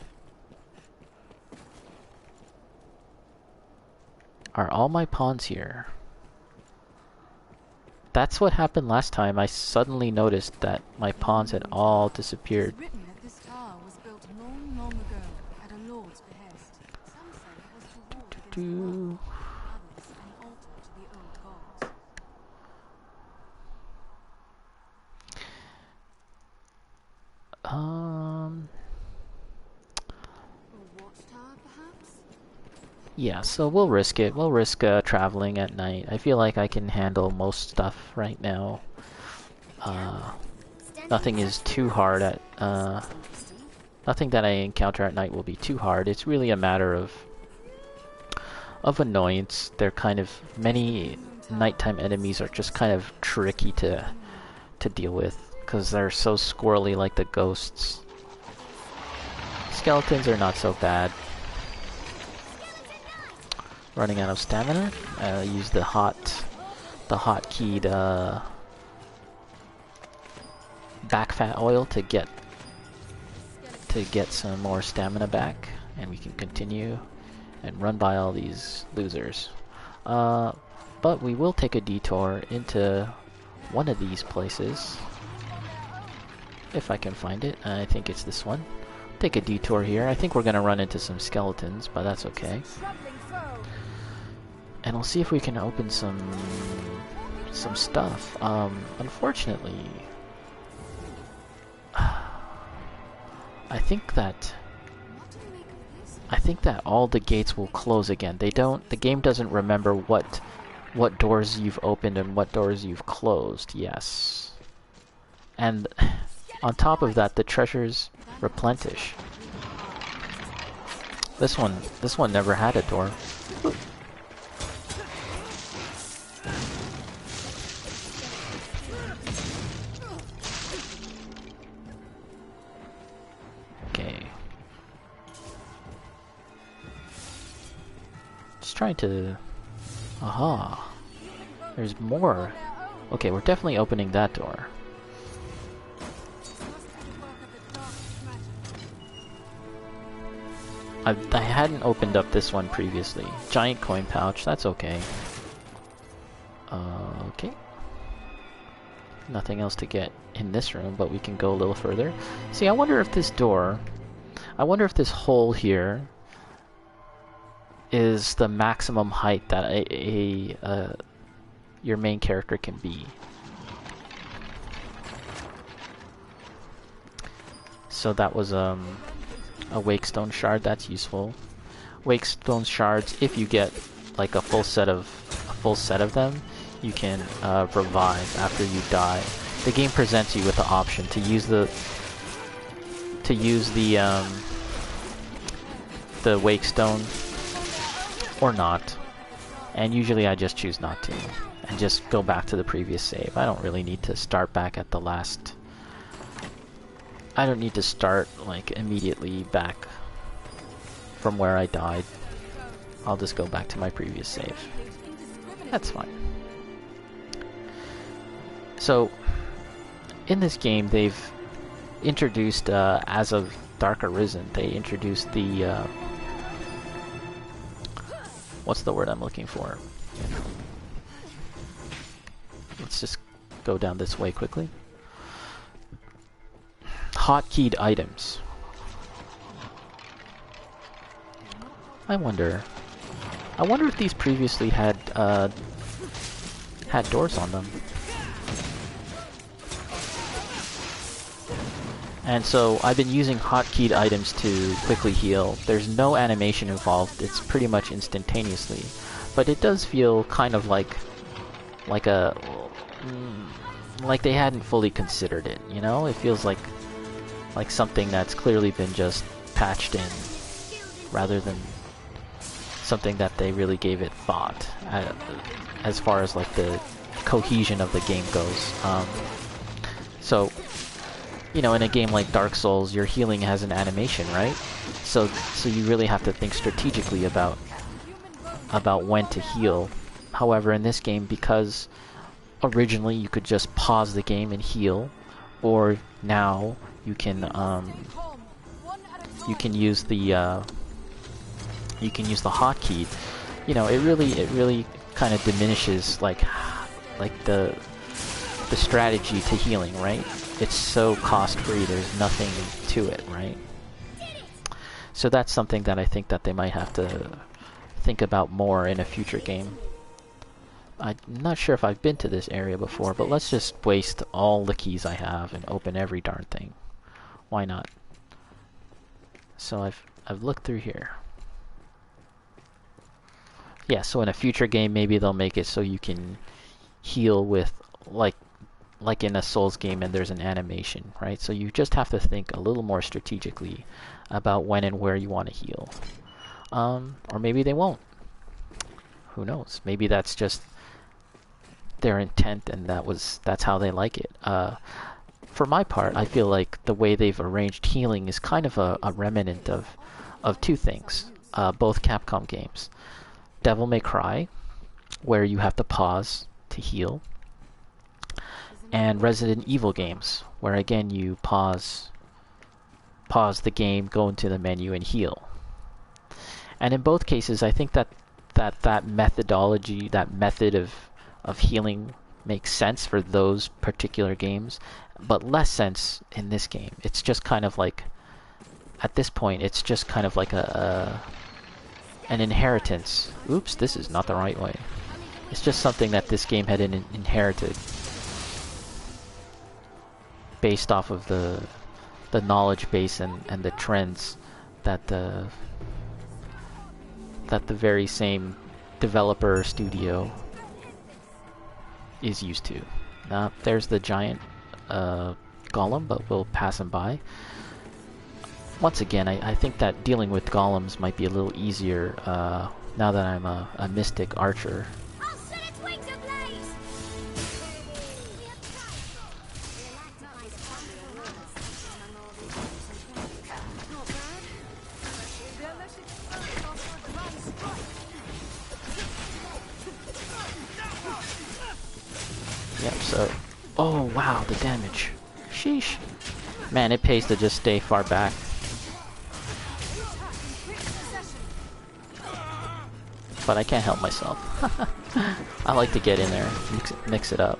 Are all my pawns here? That's what happened last time. I suddenly noticed that my pawns had all disappeared. It's written that this tower was built long, long ago at a lord's behest. Some say it was to ward against war, others an altar to the old gods. A watchtower, perhaps? Yeah, so we'll risk it. We'll risk traveling at night. I feel like I can handle most stuff right now. Nothing is too hard at... nothing that I encounter at night will be too hard. It's really a matter of annoyance. They're kind of... Many nighttime enemies are just kind of tricky to deal with, because they're so squirrely like the ghosts. Skeletons are not so bad. Running out of stamina. Use the hot keyed back fat oil to get some more stamina back, and we can continue and run by all these losers. But we will take a detour into one of these places if I can find it. I think it's this one. Take a detour here. I think we're gonna run into some skeletons, but that's okay. And we'll see if we can open some stuff. Unfortunately, I think that all the gates will close again. The game doesn't remember what what doors you've opened and what doors you've closed, yes. And on top of that, the treasures replenish. This one never had a door. Okay. Just trying to... Aha. There's more. Okay, we're definitely opening that door. I hadn't opened up this one previously. Giant coin pouch, that's okay. Okay. Nothing else to get in this room, but we can go a little further. See, I wonder if this door... I wonder if this hole here is the maximum height that your main character can be. So that was a Wakestone shard. That's useful. Wakestone shards, if you get like a full set of them, you can revive after you die. The game presents you with the option to use the Wakestone or not, and usually I just choose not to and just go back to the previous save. I don't really need to start back at the last. I don't need to start like immediately back from where I died. I'll just go back to my previous save. That's fine. So in this game they've introduced as of Dark Arisen, they introduced the what's the word I'm looking for? Let's just go down this way quickly. Hotkeyed items. I wonder if these previously had doors on them. And so I've been using hotkeyed items to quickly heal. There's no animation involved. It's pretty much instantaneously, but it does feel kind of like they hadn't fully considered it. You know, it feels like something that's clearly been just patched in, rather than something that they really gave it thought as far as like the cohesion of the game goes. So, you know, in a game like Dark Souls, your healing has an animation, right? So you really have to think strategically about when to heal. However, in this game, because originally you could just pause the game and heal, or now you can use the hotkey. You know, it really kind of diminishes like the strategy to healing, right? It's so cost-free, there's nothing to it, right? So that's something that I think that they might have to think about more in a future game. I'm not sure if I've been to this area before, but let's just waste all the keys I have and open every darn thing. Why not? So I've looked through here. Yeah, so in a future game maybe they'll make it so you can heal with like in a Souls game and there's an animation, right? So you just have to think a little more strategically about when and where you want to heal. Or maybe they won't. Who knows? Maybe that's just their intent and that's how they like it. For my part, I feel like the way they've arranged healing is kind of a remnant of two things. Both Capcom games. Devil May Cry, where you have to pause to heal, and Resident Evil games, where again you pause the game, go into the menu, and heal. And in both cases, I think that methodology, that method of healing makes sense for those particular games, but less sense in this game. It's just kind of like, at this point, it's just kind of like an inheritance. Oops, this is not the right way. It's just something that this game had inherited based off of the knowledge base and the trends that the very same developer studio is used to. There's the giant golem, but we'll pass him by. Once again, I think that dealing with golems might be a little easier now that I'm a mystic archer. Yep, so... Oh, wow, the damage. Sheesh. Man, it pays to just stay far back. But I can't help myself. I like to get in there, mix it up.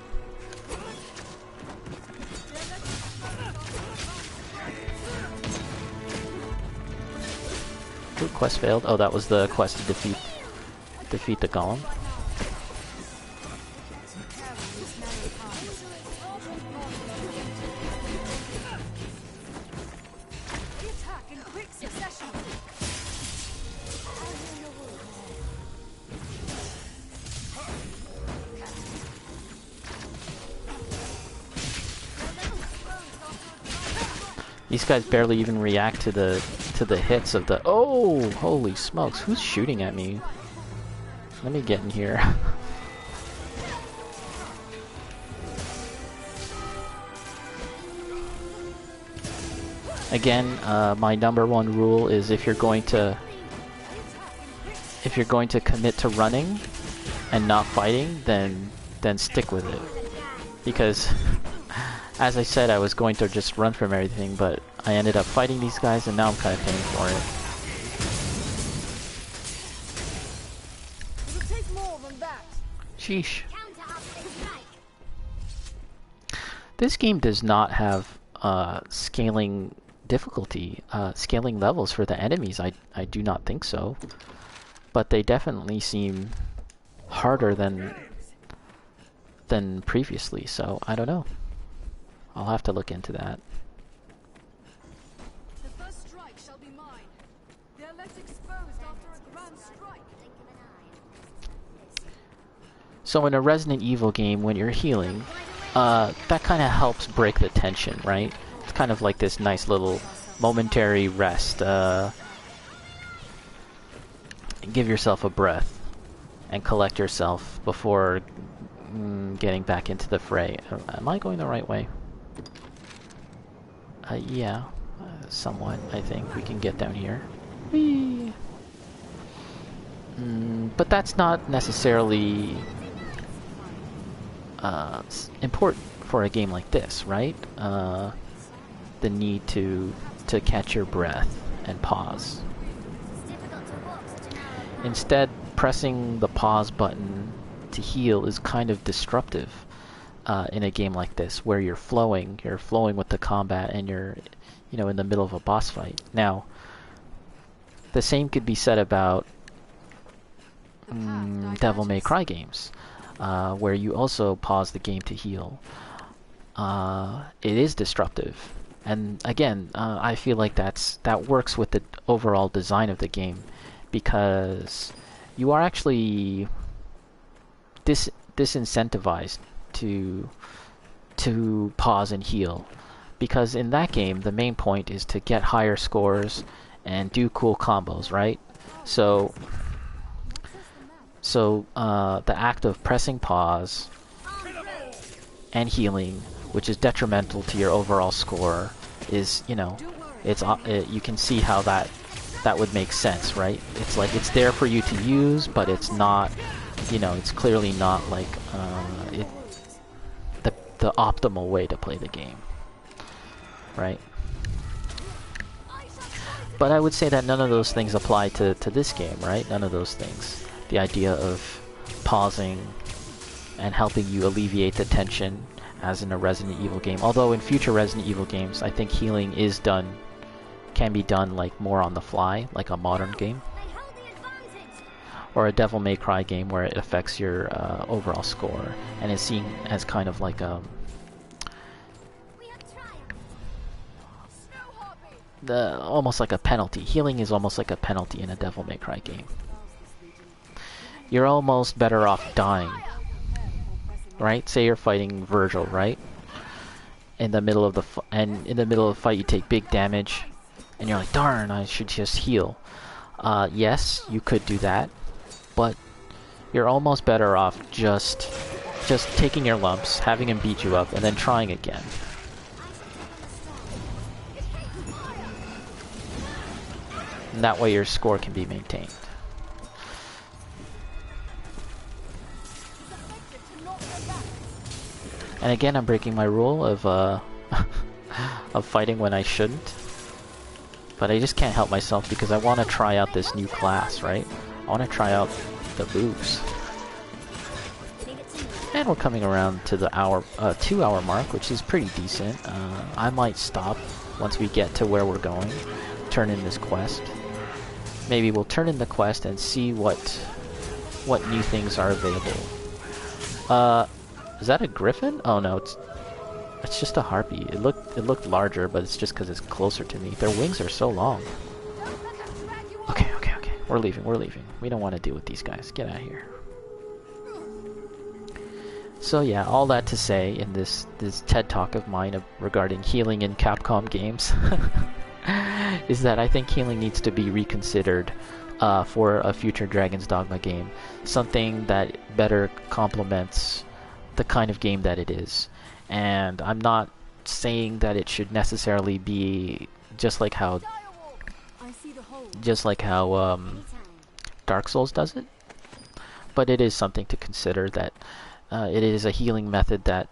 Ooh, quest failed. Oh, that was the quest to defeat the golem. These guys barely even react to the hits of the... Oh, holy smokes! Who's shooting at me? Let me get in here. Again, my #1 rule is if you're going to commit to running and not fighting, then stick with it. Because as I said, I was going to just run from everything, but I ended up fighting these guys, and now I'm kind of paying for it. It'll take more than that. Sheesh. This game does not have scaling difficulty, scaling levels for the enemies. I do not think so. But they definitely seem harder than previously, so I don't know. I'll have to look into that. The first strike shall be mine. They are left exposed after a grand strike. So in a Resident Evil game, when you're healing, that kind of helps break the tension, right? It's kind of like this nice little momentary rest. Give yourself a breath and collect yourself before getting back into the fray. Am I going the right way? Yeah, somewhat. I think we can get down here. Whee! But that's not necessarily important for a game like this, right? The need to catch your breath and pause. Instead, pressing the pause button to heal is kind of disruptive in a game like this, where you're flowing with the combat, and you're, in the middle of a boss fight. Now, the same could be said about Devil May Cry games, where you also pause the game to heal. It is disruptive, and again, I feel like that works with the overall design of the game, because you are actually disincentivized to pause and heal, because in that game the main point is to get higher scores and do cool combos, right? So the act of pressing pause and healing, which is detrimental to your overall score, is, you can see how that would make sense, right? It's like it's there for you to use, but it's not, it's clearly not like the optimal way to play the game, right? But I would say that none of those things apply to this game, right? None of those things. The idea of pausing and helping you alleviate the tension, as in a Resident Evil game. Although in future Resident Evil games, I think healing can be done like more on the fly, like a modern game, or a Devil May Cry game where it affects your overall score and is seen as kind of like almost like a penalty. Healing is almost like a penalty in a Devil May Cry game. You're almost better off dying right? Say you're fighting Virgil, right? In the middle of the fight, you take big damage, and you're like, darn, I should just heal. Yes, you could do that, but you're almost better off just taking your lumps, having him beat you up, and then trying again. And that way your score can be maintained. And again, I'm breaking my rule of of fighting when I shouldn't. But I just can't help myself because I want to try out this new class, right? I want to try out the moves. And we're coming around to the 2-hour mark, which is pretty decent. I might stop once we get to where we're going. Turn in this quest. Maybe we'll turn in the quest and see what new things are available. Is that a griffin? Oh no, it's just a harpy. It looked larger, but it's just because it's closer to me. Their wings are so long. Okay. We're leaving. We don't want to deal with these guys. Get out of here. So yeah, all that to say in this TED Talk of mine regarding healing in Capcom games is that I think healing needs to be reconsidered for a future Dragon's Dogma game. Something that better complements the kind of game that it is. And I'm not saying that it should necessarily be just like how Dark Souls does it, but it is something to consider that it is a healing method that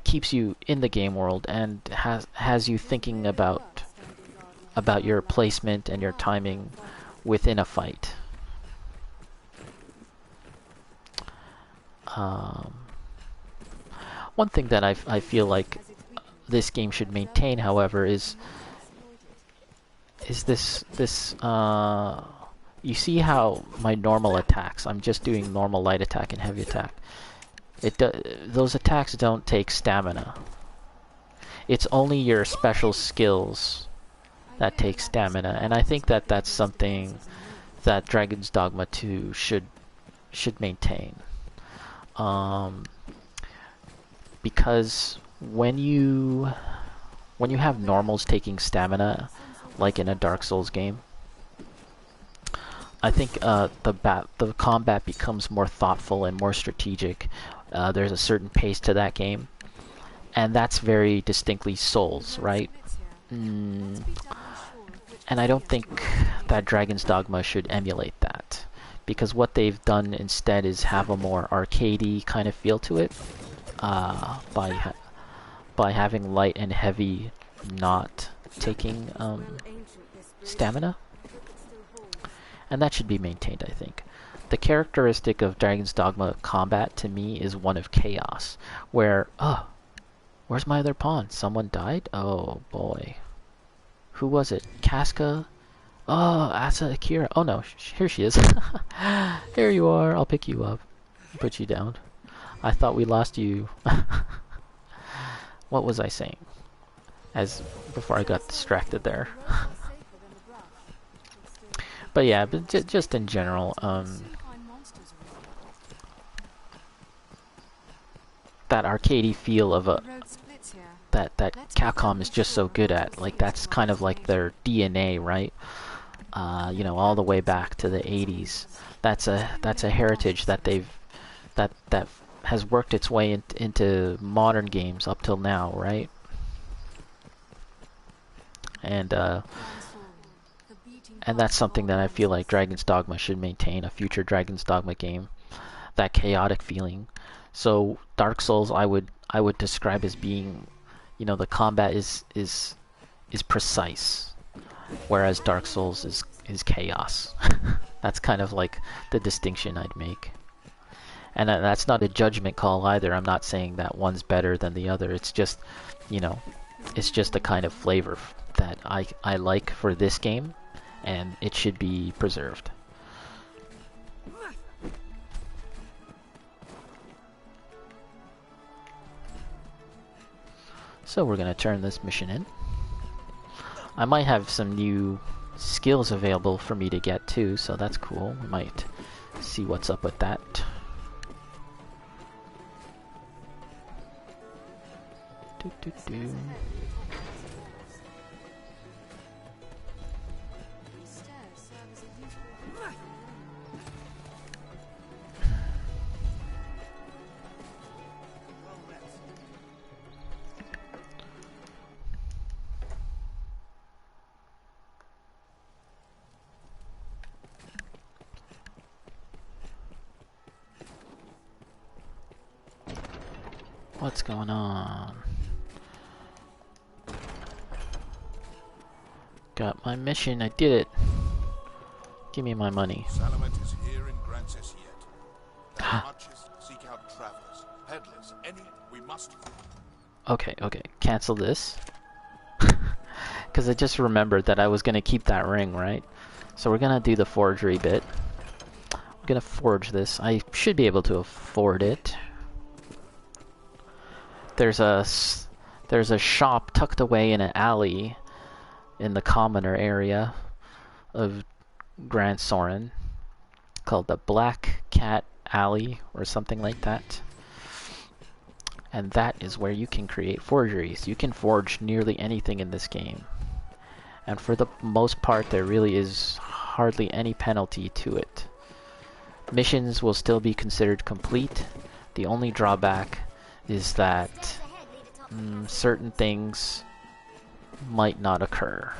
keeps you in the game world and has you thinking about your placement and your timing within a fight. One thing that I feel like this game should maintain, however, is this you see how my normal attacks, I'm just doing normal light attack and heavy attack. Those attacks don't take stamina. It's only your special skills that take stamina, and I think that that's something that Dragon's Dogma 2 should maintain. Because when you have normals taking stamina, like in a Dark Souls game, I think the combat becomes more thoughtful and more strategic. There's a certain pace to that game, and that's very distinctly Souls, right? And I don't think that Dragon's Dogma should emulate that, because what they've done instead is have a more arcadey kind of feel to it, by having light and heavy not taking stamina, and that should be maintained, I think. The characteristic of Dragon's Dogma combat to me is one of chaos, where where's my other pawn? Someone died? Oh boy. Who was it? Casca? Oh, Asa Akira. Oh no, here she is. Here you are. I'll pick you up. Put you down. I thought we lost you. What was I saying? Before I got distracted there. But yeah, just in general, that arcadey feel of that Capcom is just so good at. Like, that's kind of like their DNA, right? You know, all the way back to the 80s. That's a heritage that that has worked its way into modern games up till now, right? And that's something that I feel like Dragon's Dogma should maintain, a future Dragon's Dogma game. That chaotic feeling. So Dark Souls I would describe as being, you know, the combat is precise, whereas Dark Souls is chaos. That's kind of like the distinction I'd make. And that's not a judgment call either. I'm not saying that one's better than the other. It's just, you know, it's just a kind of flavor that I like for this game, and it should be preserved. So we're going to turn this mission in. I might have some new skills available for me to get too, so that's cool. We might see what's up with that. What's going on? Got my mission, I did it. Give me my money. Salomet is here in Grancis yet. There marches, seek out travelers, peddlers, any we must. Okay, cancel this. Because I just remembered that I was going to keep that ring, right? So we're going to do the forgery bit. I'm going to forge this. I should be able to afford it. There's a shop tucked away in an alley in the commoner area of Grand Soren called the Black Cat Alley or something like that. And that is where you can create forgeries. You can forge nearly anything in this game. And for the most part, there really is hardly any penalty to it. Missions will still be considered complete. The only drawback is that certain things might not occur.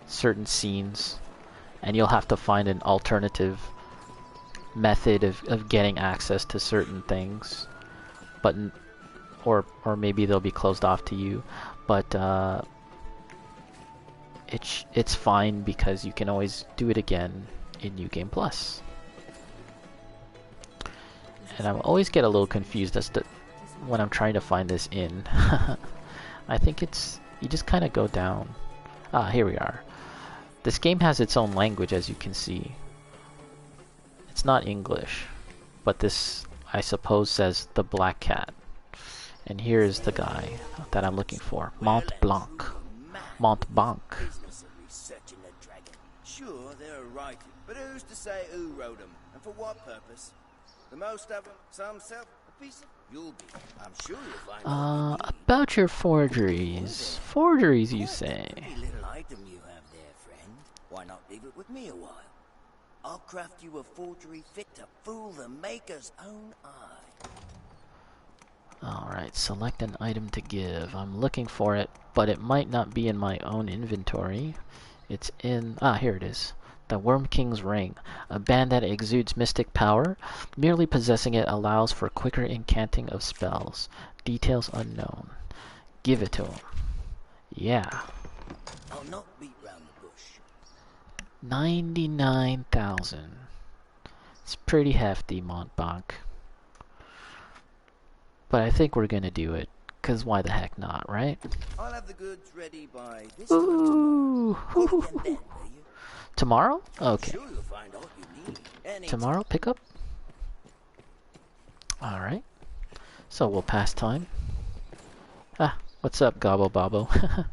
Certain scenes, and you'll have to find an alternative method of getting access to certain things, but or maybe they'll be closed off to you, but it's fine because you can always do it again in New Game Plus. And I always get a little confused as to when I'm trying to find this inn. I think it's you just kind of go down. Ah, here we are. This game has its own language, as you can see. It's not English, but this, I suppose, says the Black Cat. And here is the guy that I'm looking for, Mont Blanc. Sure, they're writing, but who's to say who wrote them, and for what purpose? The most of them, some self, a piece of you'll be. I'm sure you'll find about your forgeries. Forgeries, you say? Little item you have there, friend. Why not leave it with me a while? I'll craft you a forgery fit to fool the maker's own eye. Alright, select an item to give. I'm looking for it, but it might not be in my own inventory. It's in... ah, here it is. The Worm King's Ring. A band that exudes mystic power. Merely possessing it allows for quicker incanting of spells. Details unknown. Give it to him. Yeah. I'll not beat round the bush. 99,000. It's pretty hefty, Montbank. But I think we're gonna do it, cause why the heck not, right? I'll have the goods ready by this Ooh. time Tomorrow? Okay. Sure you'll find all you need. Tomorrow pickup? Alright. So we'll pass time. Ah, what's up, Gobbo Bobbo?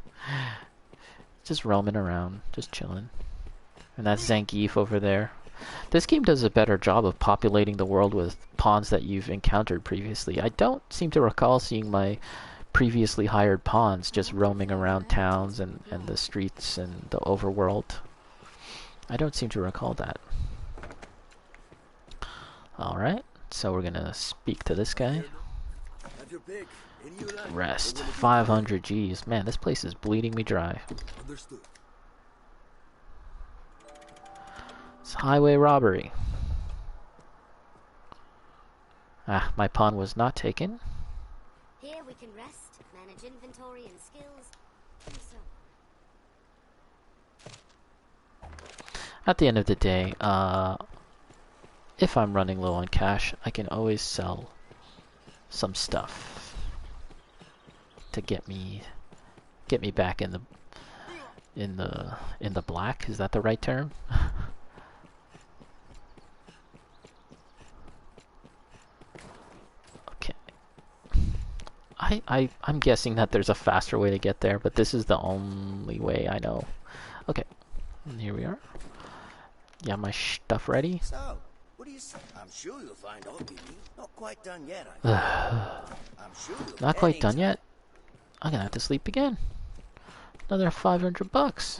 Just roaming around, just chilling. And that's Zangief over there. This game does a better job of populating the world with pawns that you've encountered previously. I don't seem to recall seeing my previously hired pawns just roaming around towns and the streets and the overworld. I don't seem to recall that. Alright, so we're gonna speak to this guy. Rest. 500 G's. Man, this place is bleeding me dry. Understood. It's highway robbery. Ah, my pawn was not taken. Here we can rest, manage inventory and skills, and so on. At the end of the day, if I'm running low on cash, I can always sell some stuff to get me back in the black. Is that the right term? I'm guessing that there's a faster way to get there, but this is the only way I know. Okay, and here we are. Yeah, my stuff ready. So, What do you say? I'm sure you'll find all you need. Not quite done yet, I'm sure you'll Not quite done yet? I'm gonna have to sleep again. Another $500.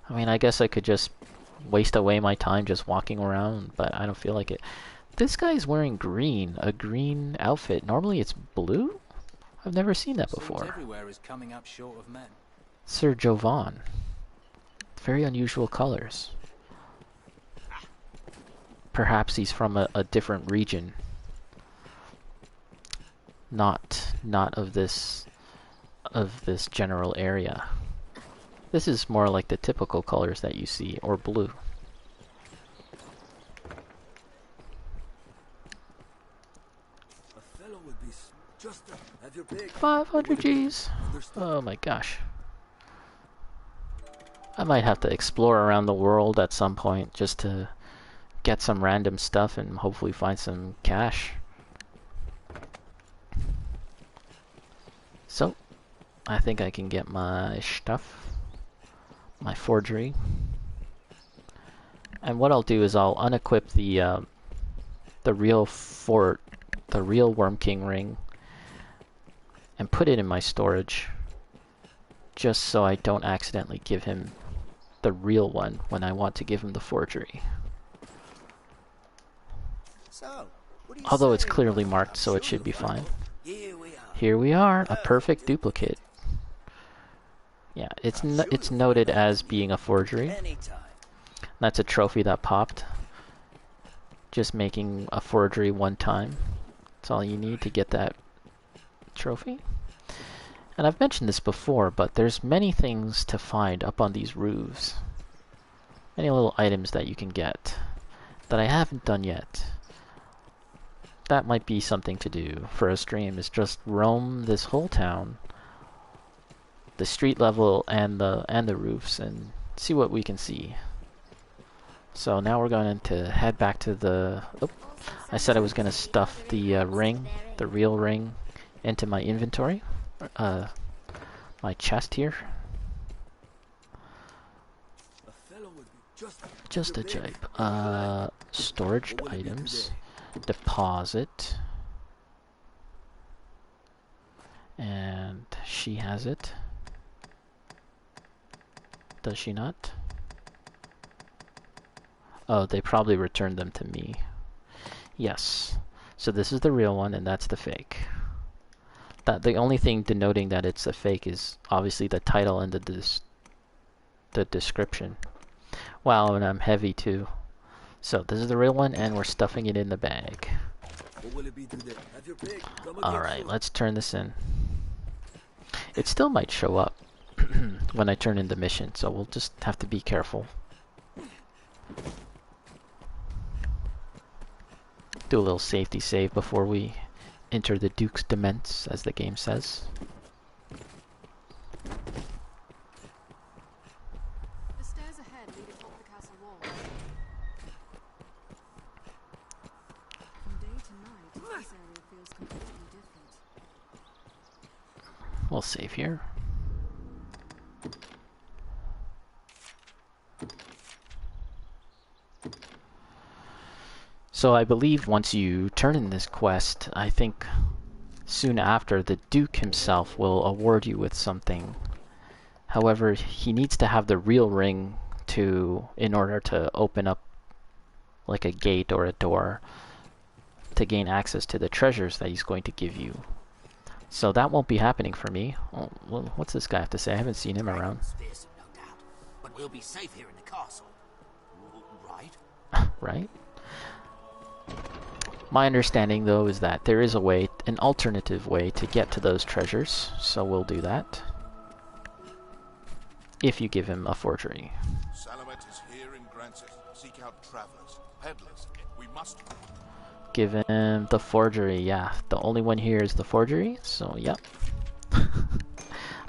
I mean, I guess I could just waste away my time just walking around, but I don't feel like it. This guy's wearing green, a green outfit. Normally it's blue? I've never seen that before. Everywhere is coming up short of men. Sir Jovan. Very unusual colors. Perhaps he's from a different region. Not of this general area. This is more like the typical colors that you see, or blue. A fellow would be just have your pig. 500 G's. Oh my gosh. I might have to explore around the world at some point just to get some random stuff and hopefully find some cash. So, I think I can get my stuff, my forgery, and what I'll do is I'll unequip the real Worm King ring, and put it in my storage, just so I don't accidentally give him the real one when I want to give him the forgery. So, although it's clearly marked, so it should be fine. Here we are, a perfect duplicate. Yeah, it's noted as being a forgery. That's a trophy that popped. Just making a forgery one time. That's all you need to get that trophy. And I've mentioned this before, but there's many things to find up on these roofs. Many little items that you can get that I haven't done yet. That might be something to do for a stream, is just roam this whole town, the street level and the roofs, and see what we can see. So now we're going to head back to the... Oh, I said I was going to stuff the ring, the real ring, into my inventory. My chest here. Just a jibe. Storage items. Deposit. And she has it. Does she not? Oh, they probably returned them to me. Yes. So this is the real one and that's the fake. The only thing denoting that it's a fake is obviously the title and the description. Wow, and I'm heavy too. So this is the real one and we're stuffing it in the bag. Alright, let's turn this in. It still might show up when I turn in the mission, so we'll just have to be careful. Do a little safety save before we enter the Duke's Dements, as the game says. The stairs ahead lead atop the castle wall. From day to night, this area feels completely different. We'll save here. So I believe once you turn in this quest, I think soon after the Duke himself will award you with something. However, he needs to have the real ring in order to open up like a gate or a door to gain access to the treasures that he's going to give you. So that won't be happening for me. Oh, well, what's this guy have to say? I haven't seen him around. But we'll be safe here in the castle. Right? Right? My understanding, though, is that there is an alternative way to get to those treasures, so we'll do that. If you give him a forgery. Salomet is here in Granted. Seek out travelers, peddlers. We must give him the forgery. Yeah, the only one here is the forgery, so yep.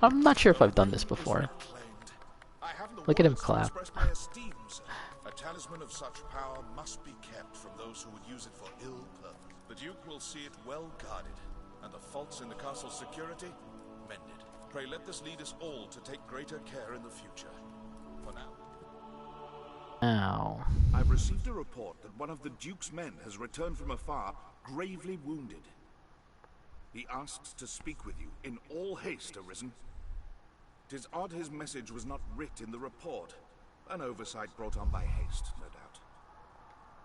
I'm not sure if I've done this before. Look at him clap. A talisman of such power must be kept from those who would use it for ill purpose. The Duke will see it well guarded, and the faults in the castle's security mended. Pray let this lead us all to take greater care in the future. For now. Now, I've received a report that one of the Duke's men has returned from afar, gravely wounded. He asks to speak with you in all haste, Arisen. 'Tis odd his message was not writ in the report. An oversight brought on by haste, no doubt.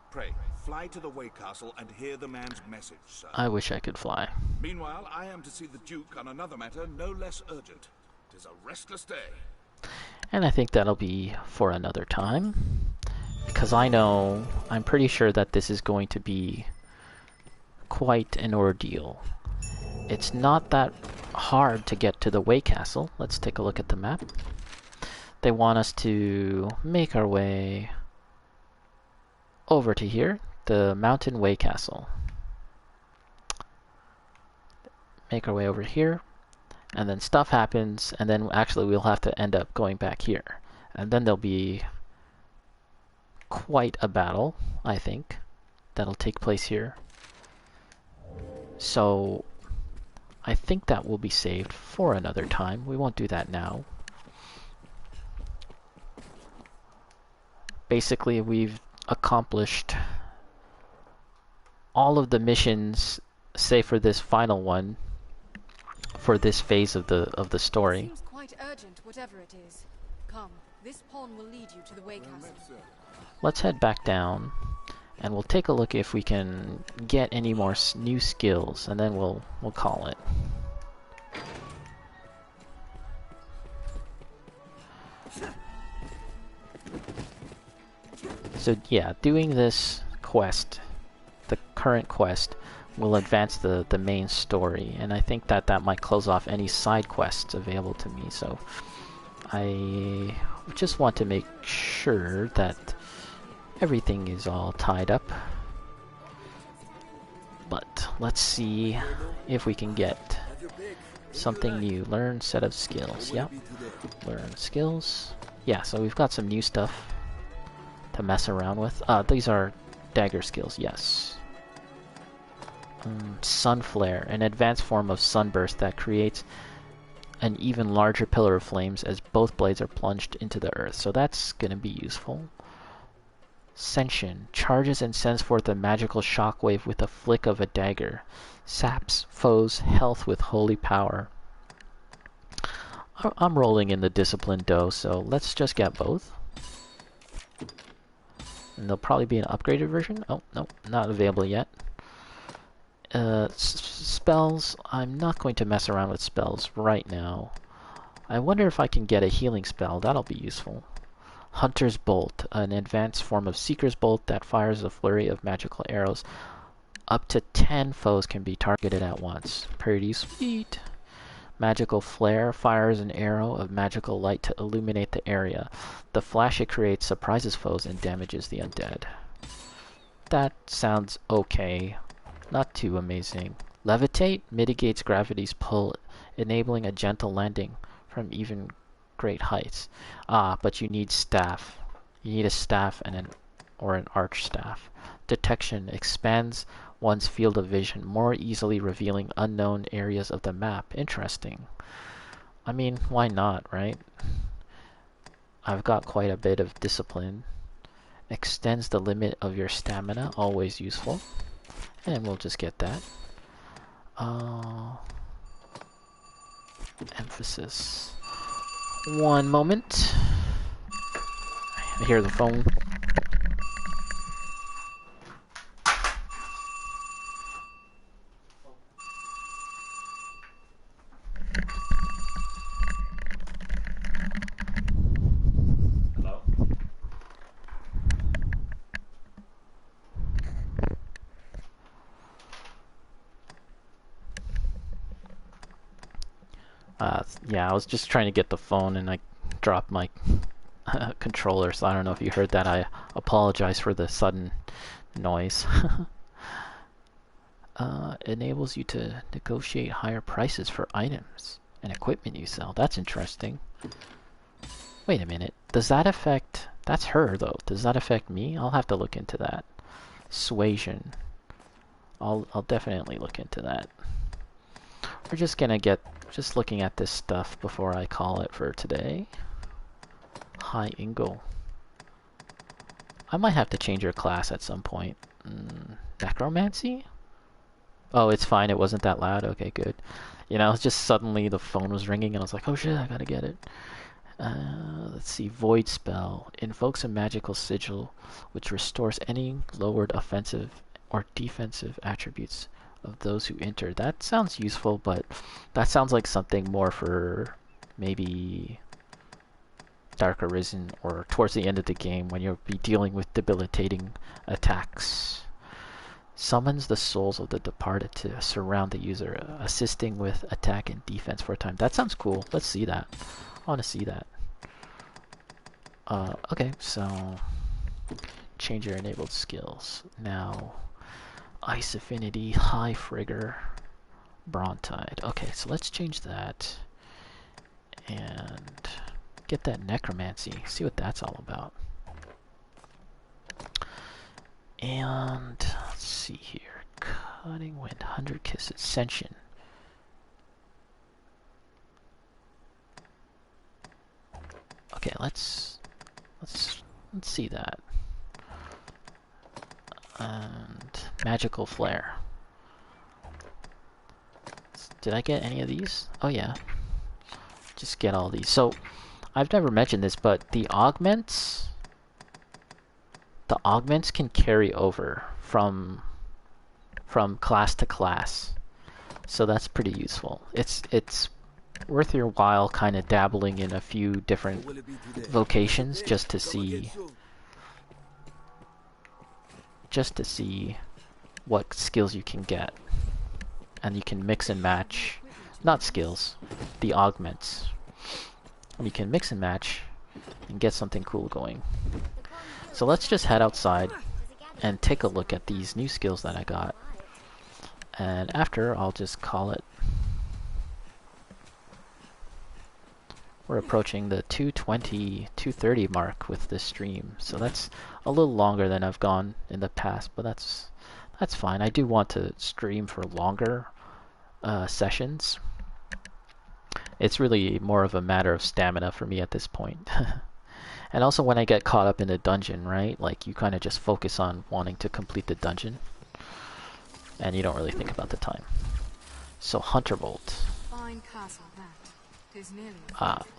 Pray, fly to the Way Castle and hear the man's message, sir. I wish I could fly. Meanwhile, I am to see the Duke on another matter no less urgent. 'Tis a restless day. And I think that'll be for another time. Because I'm pretty sure that this is going to be quite an ordeal. It's not that hard to get to the Way Castle. Let's take a look at the map. They want us to make our way over to here, the Mountain Way Castle. Make our way over here, and then stuff happens, and then actually we'll have to end up going back here. And then there'll be quite a battle, I think, that'll take place here. So I think that will be saved for another time. We won't do that now. Basically, we've accomplished all of the missions, save for this final one, for this phase of the story. Seems quite urgent, whatever it is. Come, this pawn will lead you to the Way Castle. Let's head back down, and we'll take a look if we can get any more new skills, and then we'll call it. So yeah, doing this quest, the current quest, will advance the main story, and I think that might close off any side quests available to me, so I just want to make sure that everything is all tied up. But let's see if we can get something new. Learn set of skills. Yep. Learn skills. Yeah, so we've got some new stuff to mess around with. These are dagger skills, yes. Sun flare, an advanced form of sunburst that creates an even larger pillar of flames as both blades are plunged into the earth. So that's going to be useful. Sensation, charges and sends forth a magical shockwave with a flick of a dagger. Saps foes' health with holy power. I'm rolling in the discipline dough, so let's just get both. And there'll probably be an upgraded version. Oh, no, not available yet. Spells, I'm not going to mess around with spells right now. I wonder if I can get a healing spell. That'll be useful. Hunter's Bolt, an advanced form of Seeker's Bolt that fires a flurry of magical arrows. Up to 10 foes can be targeted at once. Pretty sweet. Magical Flare fires an arrow of magical light to illuminate the area. The flash it creates surprises foes and damages the undead. That sounds okay. Not too amazing. Levitate mitigates gravity's pull, enabling a gentle landing from even great heights. But you need staff. You need a staff and or an arch staff. Detection expands one's field of vision, more easily revealing unknown areas of the map. Interesting. I mean, why not, right? I've got quite a bit of discipline. Extends the limit of your stamina, always useful. And we'll just get that. Emphasis. One moment. I hear the phone. Hello? Yeah, I was just trying to get the phone and I dropped my controller, so I don't know if you heard that. I apologize for the sudden noise. Enables you to negotiate higher prices for items and equipment you sell. That's interesting. Wait a minute. Does that affect... That's her, though. Does that affect me? I'll have to look into that. Suasion. I'll definitely look into that. We're just gonna get... Just looking at this stuff before I call it for today. High Ingle. I might have to change your class at some point. Necromancy? Oh, it's fine. It wasn't that loud. Okay, good. You know, just suddenly the phone was ringing and I was like, oh shit, I gotta get it. Let's see. Void spell. Invokes a magical sigil which restores any lowered offensive or defensive attributes of those who enter. That sounds useful, but that sounds like something more for maybe Dark Arisen or towards the end of the game when you'll be dealing with debilitating attacks. Summons the souls of the departed to surround the user, assisting with attack and defense for a time. That sounds cool. Let's see that. I want to see that. Okay, so change your enabled skills. Now, Ice Affinity, High Frigger, Brontide. Okay, so let's change that and get that Necromancy. See what that's all about. And let's see here. Cutting Wind, 100 Kiss Ascension. Okay, let's see that. And Magical Flare. Did I get any of these? Oh yeah. Just get all these. So I've never mentioned this, but the augments can carry over from class to class. So that's pretty useful. It's worth your while kind of dabbling in a few different vocations just to see what skills you can get. And you can mix and match, not skills, the augments. You can mix and match and get something cool going. So let's just head outside and take a look at these new skills that I got. And after, I'll just call it. We're approaching the 220, 230 mark with this stream. So that's a little longer than I've gone in the past, but that's fine. I do want to stream for longer sessions. It's really more of a matter of stamina for me at this point. And also when I get caught up in the dungeon, right? Like you kind of just focus on wanting to complete the dungeon. And you don't really think about the time. So Hunter Bolt. Fine castle, that. Tis nearly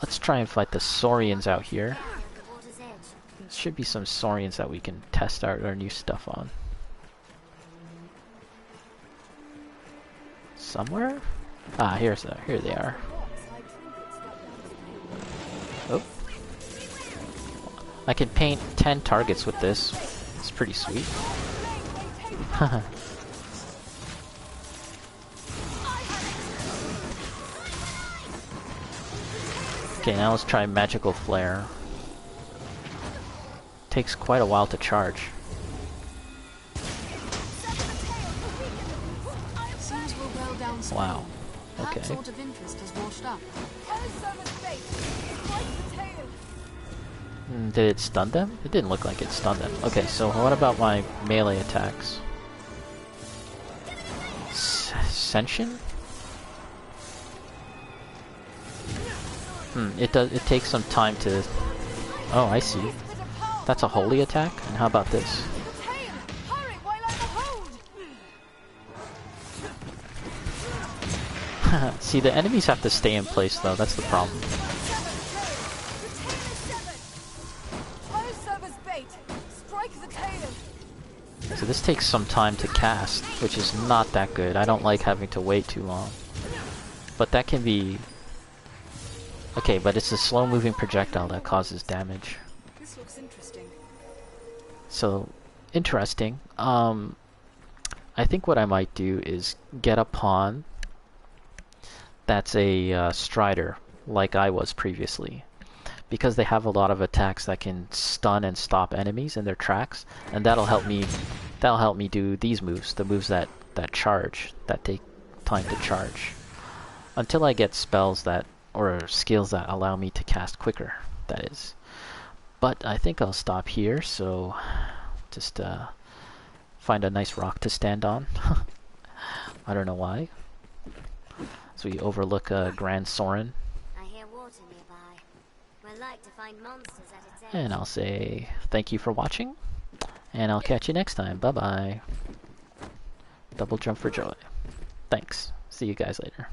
Let's try and fight the Saurians out here. There should be some Saurians that we can test our new stuff on. Somewhere? Here they are. Oh. I can paint 10 targets with this. It's pretty sweet. Okay, now let's try Magical Flare. Takes quite a while to charge. Seems we're well downstream. Wow. Okay. That sort of interest has washed up. Did it stun them? It didn't look like it stunned them. Okay, so what about my melee attacks? Ascension? It takes some time to... Oh, I see. That's a holy attack? And how about this? See, the enemies have to stay in place though, that's the problem. So this takes some time to cast, which is not that good. I don't like having to wait too long. But that can be... Okay, but it's a slow-moving projectile that causes damage. This looks interesting. So, interesting. I think what I might do is get a pawn that's a strider, like I was previously. Because they have a lot of attacks that can stun and stop enemies in their tracks, and that'll help me do these moves, the moves that charge, that take time to charge. Until I get spells that, or skills that allow me to cast quicker, that is. But I think I'll stop here, so just find a nice rock to stand on. I don't know why. So we overlook Grand Soren. I hear water nearby. We're like to find monsters at its edge. And I'll say thank you for watching, And I'll catch you next time. Bye-bye. Double jump for joy. Thanks. See you guys later.